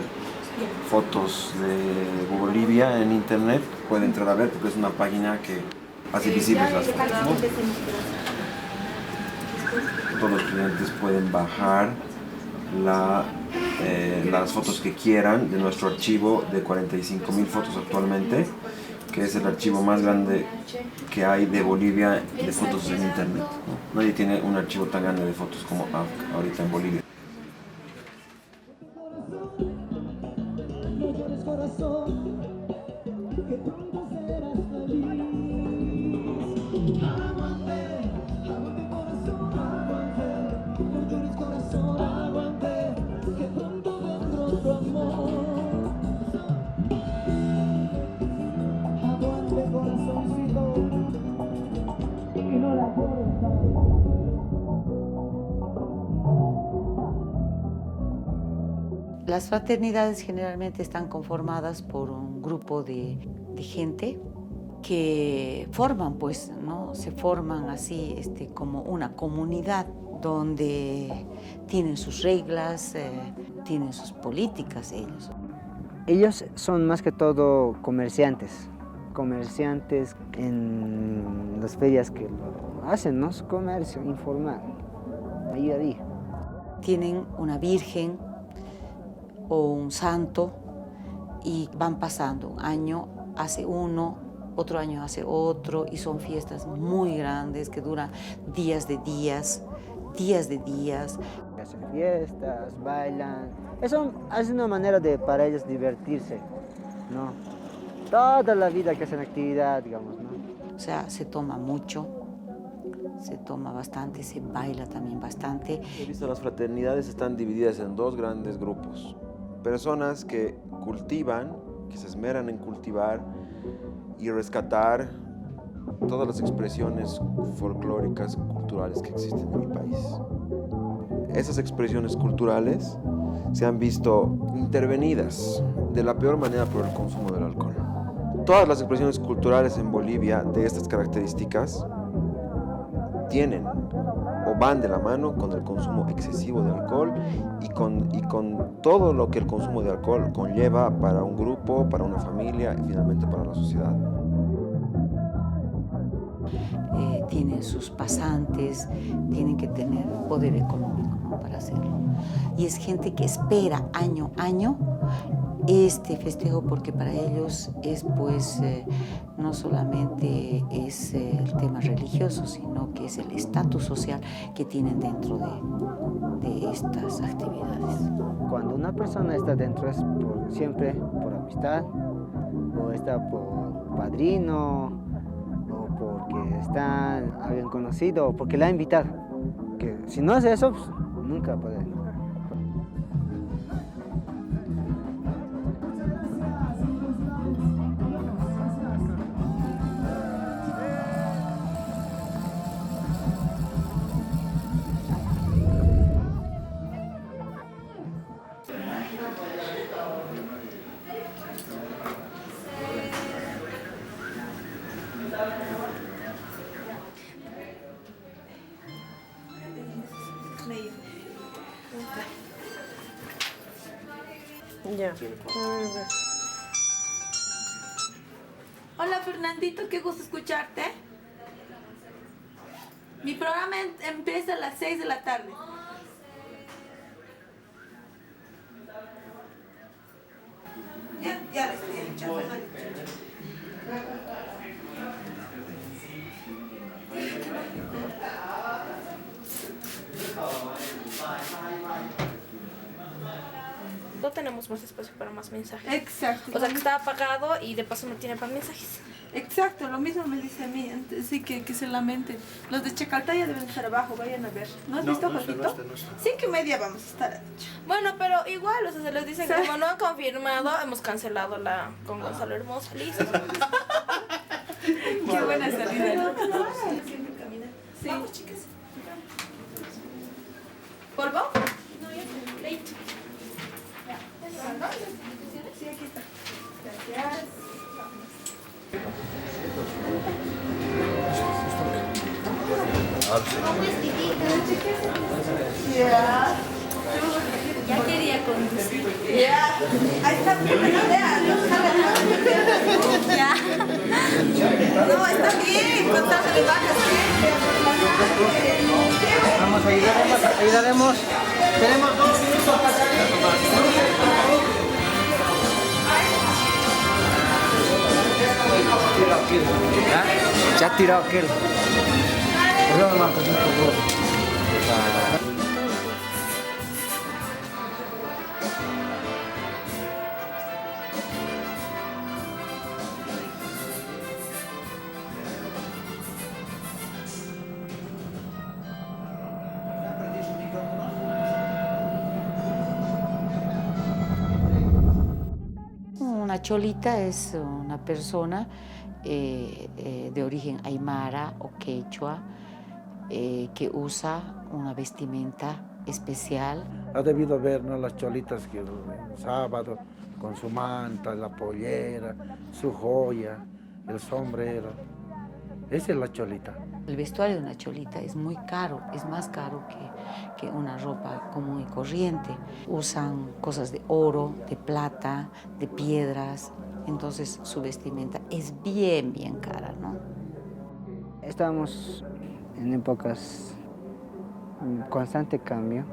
Speaker 7: fotos de Bolivia en internet, puede entrar a ver porque es una página que hace visibles las fotos, ¿no? Todos los clientes pueden bajar las fotos que quieran de nuestro archivo de 45.000 fotos actualmente, que es el archivo más grande que hay de Bolivia de fotos en internet, ¿no? Nadie tiene un archivo tan grande de fotos como ahorita en Bolivia.
Speaker 10: Las fraternidades generalmente están conformadas por un grupo de gente que forman, pues, ¿no? Se forman así como una comunidad donde tienen sus reglas, tienen sus políticas ellos.
Speaker 20: Ellos son más que todo comerciantes en las ferias que lo hacen, ¿no? Su comercio informal, día a día.
Speaker 10: Tienen una virgen o un santo y van pasando. Un año hace uno, otro año hace otro, y son fiestas muy grandes que duran días de días.
Speaker 20: Hacen fiestas, bailan. Eso es una manera para ellos divertirse, ¿no? Toda la vida que hacen actividad, digamos, ¿no?
Speaker 10: O sea, se toma mucho, se toma bastante, se baila también bastante.
Speaker 7: He visto las fraternidades están divididas en dos grandes grupos. Personas que cultivan, que se esmeran en cultivar y rescatar todas las expresiones folclóricas, culturales que existen en mi país. Esas expresiones culturales se han visto intervenidas de la peor manera por el consumo del alcohol. Todas las expresiones culturales en Bolivia de estas características tienen o van de la mano con el consumo excesivo de alcohol y con todo lo que el consumo de alcohol conlleva para un grupo, para una familia y finalmente para la sociedad.
Speaker 10: Tienen sus pasantes, tienen que tener poder económico, ¿no?, para hacerlo. Y es gente que espera año a año este festejo porque para ellos es, pues, no solamente es el tema religioso, sino que es el estatus social que tienen dentro de estas actividades.
Speaker 20: Cuando una persona está dentro es siempre por amistad, o está por padrino, o porque habían conocido, o porque la ha invitado. Que si no hace eso, pues, nunca puede.
Speaker 15: Medio.
Speaker 1: Ya.
Speaker 15: Hola Fernandito, qué gusto escucharte. Mi programa empieza a las 6 de la tarde. Ya le estoy echando.
Speaker 1: No tenemos más espacio para más mensajes.
Speaker 15: Exacto.
Speaker 1: O sea que está apagado y de paso no tiene para mensajes.
Speaker 15: Exacto, lo mismo me dice a mí, sí que se lamenten. Los de Chacaltaya deben estar abajo, vayan a ver. ¿No has visto, Jorgito? 5:30 vamos a estar.
Speaker 1: Bueno, pero igual, o sea, se les dice que como no han confirmado, hemos cancelado la con Gonzalo Hermoso. Listo.
Speaker 15: Qué buena salida. Sí.
Speaker 1: Vamos, chicas.
Speaker 15: ¿Polvo?
Speaker 1: No, ya está. Listo.
Speaker 15: Sí, aquí está. Gracias.
Speaker 1: Ya quería conducir.
Speaker 15: Ya. Ahí está,
Speaker 1: Ya.
Speaker 15: No, está bien, contarse de vacas.
Speaker 20: Vamos, ayudaremos. Tenemos 2 minutos para salir. Ya tiró aquel. Perdón, Marco, por favor.
Speaker 10: Una cholita es una persona de origen aymara o quechua que usa una vestimenta especial.
Speaker 14: Ha debido ver, ¿no?, las cholitas que el sábado con su manta, la pollera, su joya, el sombrero. Esa es la cholita.
Speaker 10: El vestuario de una cholita es muy caro, es más caro que una ropa común y corriente. Usan cosas de oro, de plata, de piedras, entonces su vestimenta es bien cara, ¿no?
Speaker 20: Estamos en épocas de constante cambio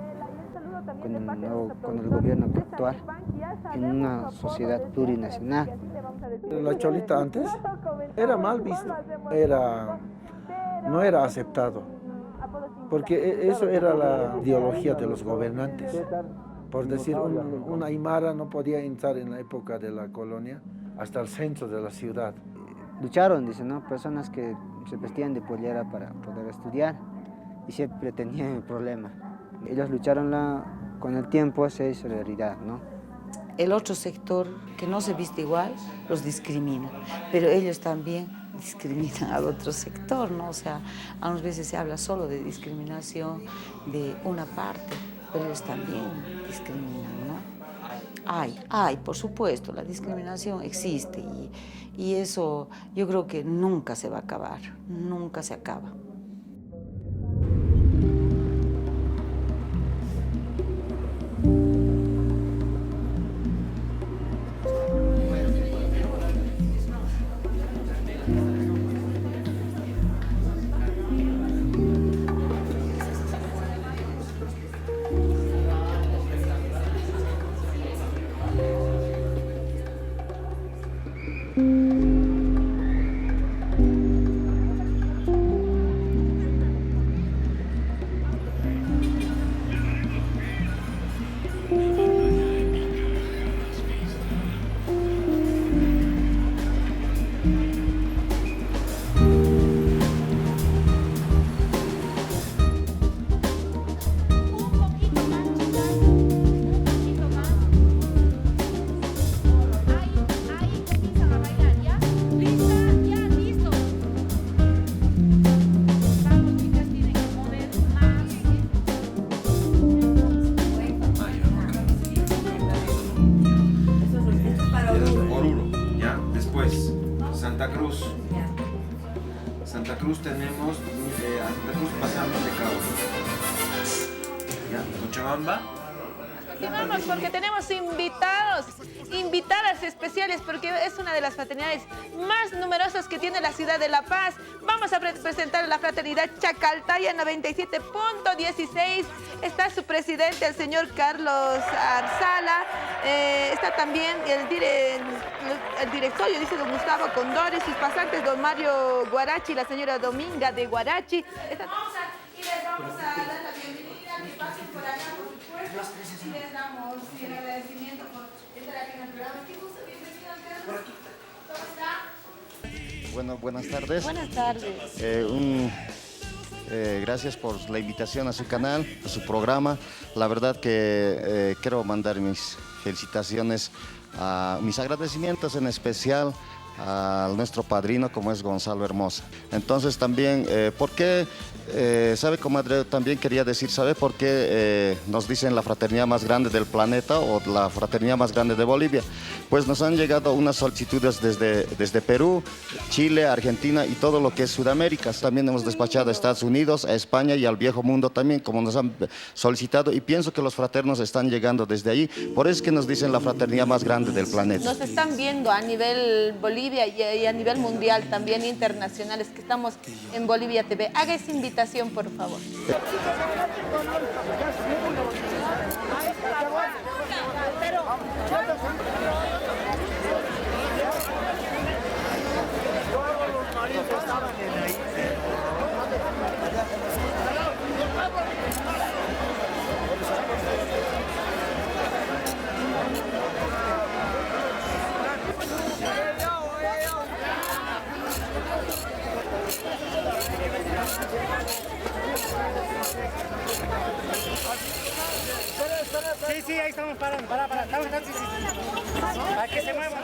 Speaker 20: con el gobierno actual en una sociedad plurinacional.
Speaker 14: La cholita antes era mal visto, no era aceptado, porque eso era la ideología de los gobernantes. Por decir, una aymara no podía entrar en la época de la colonia hasta el centro de la ciudad.
Speaker 20: Lucharon, dicen, ¿no?, personas que se vestían de pollera para poder estudiar y siempre tenían el problema. Ellos lucharon con el tiempo, se hizo realidad, ¿no?
Speaker 10: El otro sector que no se viste igual los discrimina, pero ellos también discriminan al otro sector, ¿no? O sea, a veces se habla solo de discriminación de una parte, pero ellos también discriminan, ¿no? Hay, por supuesto, la discriminación existe y eso yo creo que nunca se va a acabar, nunca se acaba.
Speaker 7: Santa Cruz tenemos, a Santa Cruz pasamos de Cabo.
Speaker 2: Cochabamba.
Speaker 16: Y vamos porque tenemos invitadas especiales porque es una de las fraternidades más numerosas que tiene la ciudad de La Paz. Vamos a presentar a la fraternidad Chacaltaya 97.16. Está su presidente, el señor Carlos Arzala. Está también el directorio, dice don Gustavo Condores, sus pasantes, don Mario Guarachi, la señora Dominga de Guarachi. Les vamos a dar la bienvenida, que pasen por allá, por supuesto. Y les damos el agradecimiento por estar aquí en el programa. Qué gusto, bienvenido, Carlos. ¿Cómo está?
Speaker 3: Bueno, buenas tardes.
Speaker 16: Buenas tardes.
Speaker 3: Gracias por la invitación a su canal, a su programa. La verdad que quiero mandar mis felicitaciones, mis agradecimientos en especial a nuestro padrino como es Gonzalo Hermosa. Entonces también, ¿por qué? ¿Sabe, comadre? También quería decir, ¿sabe por qué nos dicen la fraternidad más grande del planeta o la fraternidad más grande de Bolivia? Pues nos han llegado unas solicitudes desde Perú, Chile, Argentina y todo lo que es Sudamérica. También hemos despachado a Estados Unidos, a España y al viejo mundo también, como nos han solicitado. Y pienso que los fraternos están llegando desde ahí. Por eso es que nos dicen la fraternidad más grande del planeta.
Speaker 16: Nos están viendo a nivel Bolivia y a nivel mundial, también internacionales, que estamos en Bolivia TV. Haga esa invitación, por favor.
Speaker 13: Sí, ahí estamos parando, para. Estamos, sí. Para que se muevan.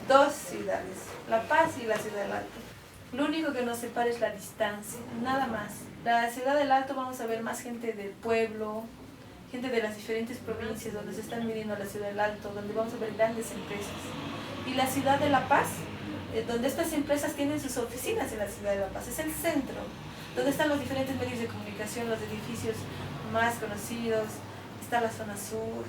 Speaker 15: dos ciudades, La Paz y la Ciudad del Alto. Lo único que nos separa es la distancia, nada más. La Ciudad del Alto vamos a ver más gente del pueblo, gente de las diferentes provincias donde se están viniendo a la Ciudad del Alto, donde vamos a ver grandes empresas. Y la Ciudad de La Paz, donde estas empresas tienen sus oficinas en la Ciudad de La Paz, es el centro, donde están los diferentes medios de comunicación, los edificios más conocidos, está la zona sur.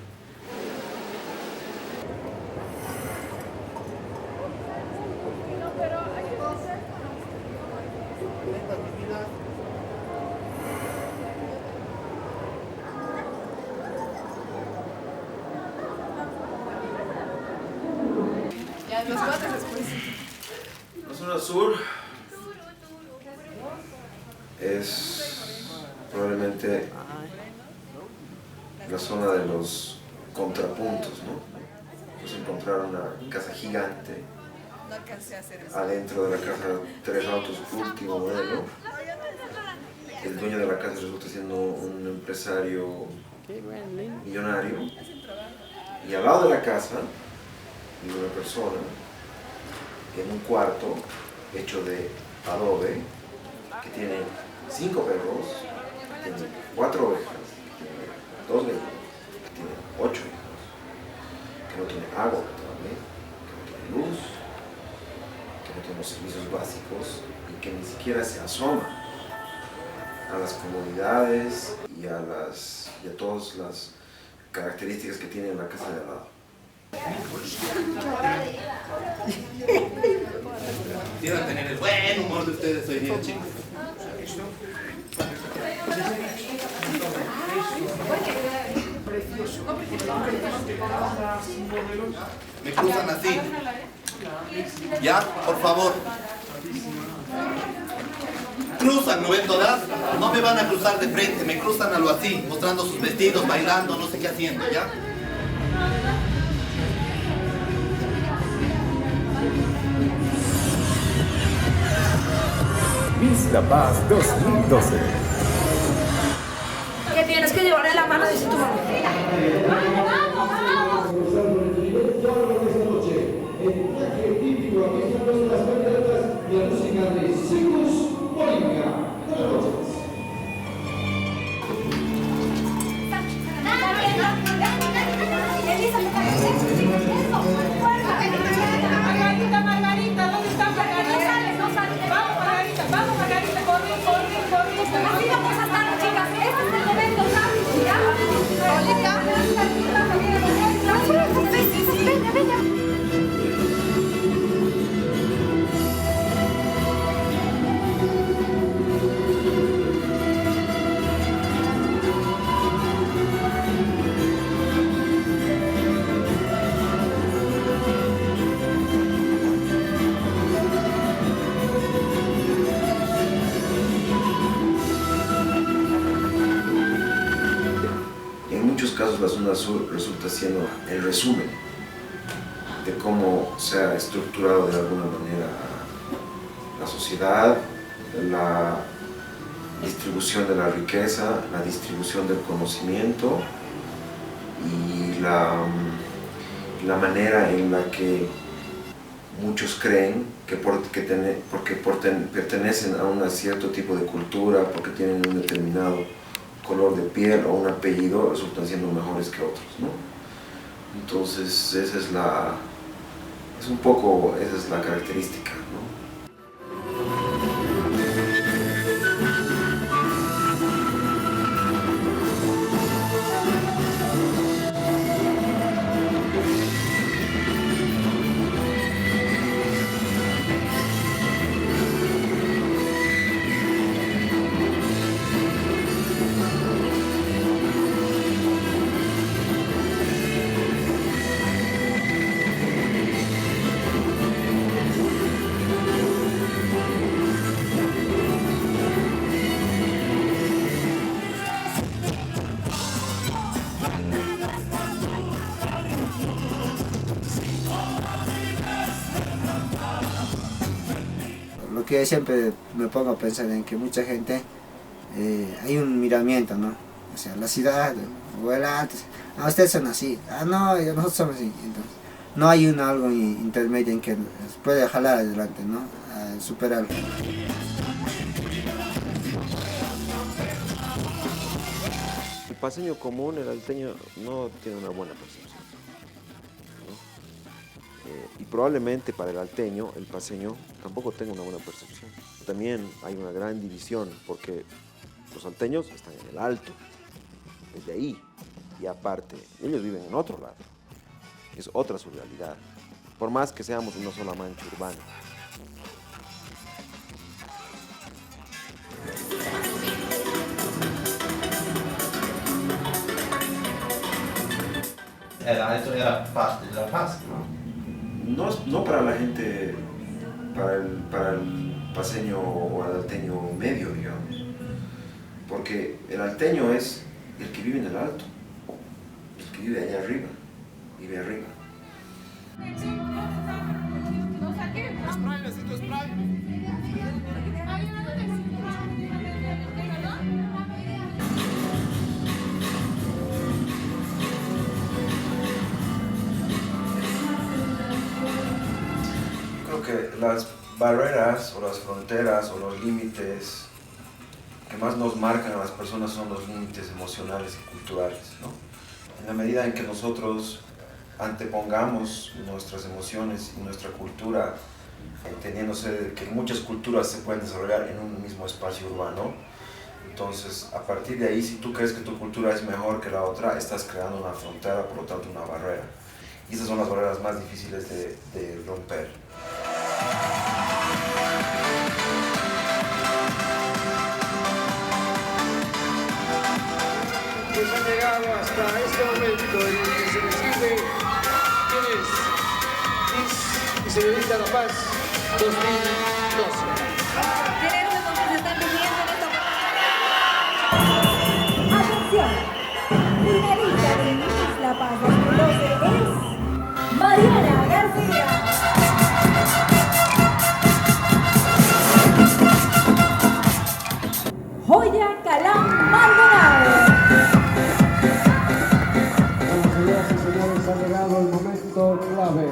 Speaker 15: Los cuates después.
Speaker 7: La zona sur es probablemente la zona de los contrapuntos, ¿no? Pues encontrar una casa gigante, adentro de la casa 3 autos último modelo. El dueño de la casa resulta siendo un empresario millonario, y al lado de la casa vive una persona en un cuarto hecho de adobe que tiene 5 perros, que tiene 4 ovejas, que tiene 2 gallinas, que tiene 8 hijos, que no tiene agua potable, que no tiene luz, que no tiene los servicios básicos y que ni siquiera se asoma a las comodidades y a todas las características que tiene la casa de al lado.
Speaker 2: Quisiera tener el buen humor de ustedes hoy día, chicos. Me cruzan así. Ya, por favor. Cruzan, ¿no ven todas? No me van a cruzar de frente, me cruzan a lo así, mostrando sus vestidos, bailando, no sé qué haciendo, ¿ya?
Speaker 4: Miss La Paz 2012.
Speaker 18: ¿Qué tienes que llevarle la mano? Dice tu mamá.
Speaker 15: Margarita, ¿dónde está Margarita? No sales. Vamos, Margarita, corre. Así vamos a estar, chicas. Este es el momento, ¿sabes? ¿Ya? Venga.
Speaker 7: En muchos casos la zona sur resulta siendo el resumen de cómo se ha estructurado de alguna manera la sociedad, la distribución de la riqueza, la distribución del conocimiento y la manera en la que muchos creen que porque pertenecen a un cierto tipo de cultura, porque tienen un determinado color de piel o un apellido, resultan siendo mejores que otros, ¿no? Entonces esa es la característica, ¿no?
Speaker 20: Que siempre me pongo a pensar en que mucha gente, hay un miramiento, ¿no? O sea, la ciudad, o el antes, ustedes son así, no, nosotros somos así. Entonces, no hay algo intermedio en que puede jalar adelante, ¿no? Superarlo.
Speaker 9: El paseño común, el alteño, no tiene una buena percepción, ¿no? Y probablemente para el alteño, el paseño, tampoco tenga una buena percepción. También hay una gran división porque los alteños están en el alto, desde ahí, y aparte, ellos viven en otro lado, es otra su realidad, por más que seamos una sola mancha urbana.
Speaker 2: Esto era parte de La Paz, ¿no?
Speaker 7: no para la gente, para el paseño o el alteño medio, digamos, porque el alteño es el que vive en el alto, el que vive allá arriba, vive arriba. Creo que las barreras o las fronteras o los límites que más nos marcan a las personas son los límites emocionales y culturales, ¿no? En la medida en que nosotros antepongamos nuestras emociones y nuestra cultura, entendiéndose que muchas culturas se pueden desarrollar en un mismo espacio urbano, entonces a partir de ahí, si tú crees que tu cultura es mejor que la otra, estás creando una frontera, por lo tanto una barrera. Y esas son las barreras más difíciles de romper.
Speaker 8: Pues ha llegado hasta este momento en el que se decide quién es Miss y Señorita La Paz 2012.
Speaker 18: Tenemos entonces están viviendo en esta oportunidad. Atención, finalista de Miss La Paz 2012 es Mariana García. Joya Calán Maldonado.
Speaker 8: Señoras y señores, ha llegado el momento clave,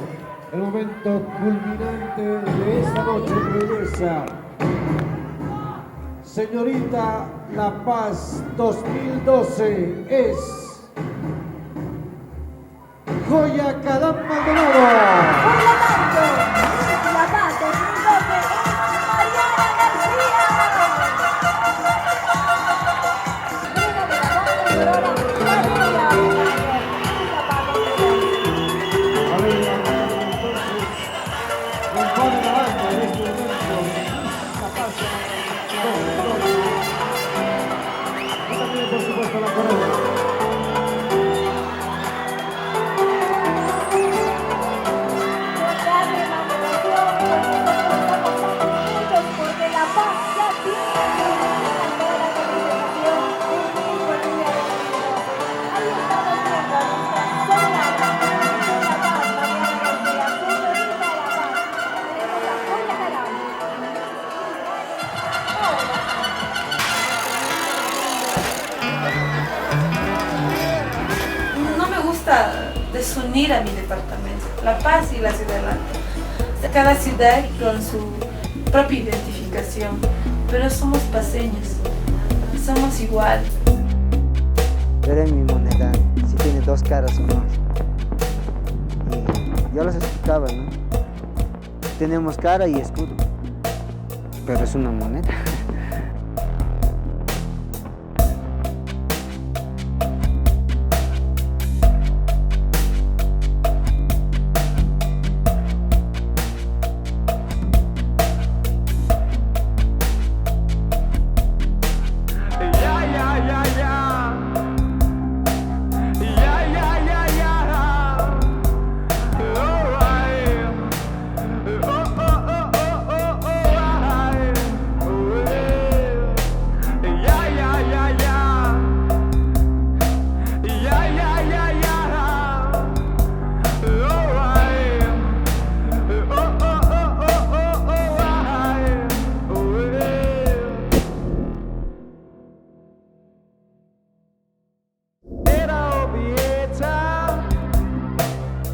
Speaker 8: el momento culminante de esta noche de belleza. Señorita La Paz 2012 es Joya Calán Maldonado.
Speaker 18: Por lo tanto, La Paz 2012 es Mariana García.
Speaker 8: Por supuesto, la corona.
Speaker 18: Porque La Paz ya tiene toda la representación en Bolivia. Ahí estamos viendo a nuestra señora de La Paz, Mariana García, señorita de La Paz. Tenemos a Joya Calán.
Speaker 15: No me gusta desunir a mi departamento, La Paz y la Ciudad del Alto. Cada ciudad con su propia identificación, pero somos paseños, somos igual.
Speaker 20: Veré mi moneda, si tiene dos caras o no. Y yo les explicaba, ¿no? Tenemos cara y escudo, pero es una moneda.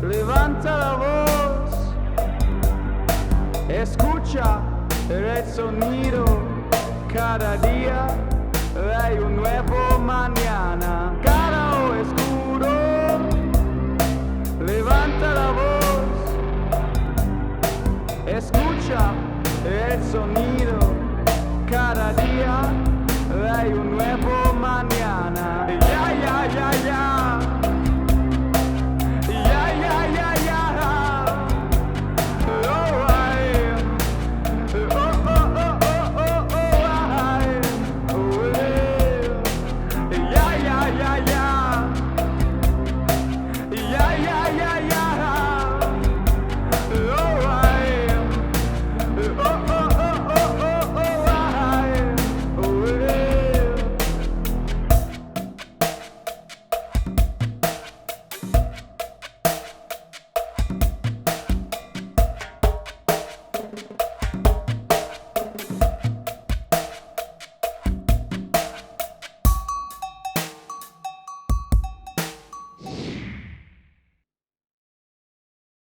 Speaker 6: Levanta la voz, escucha el sonido, cada día hay un nuevo mañana, cara o escudo, levanta la voz, escucha el sonido, cada día hay un nuevo mañana.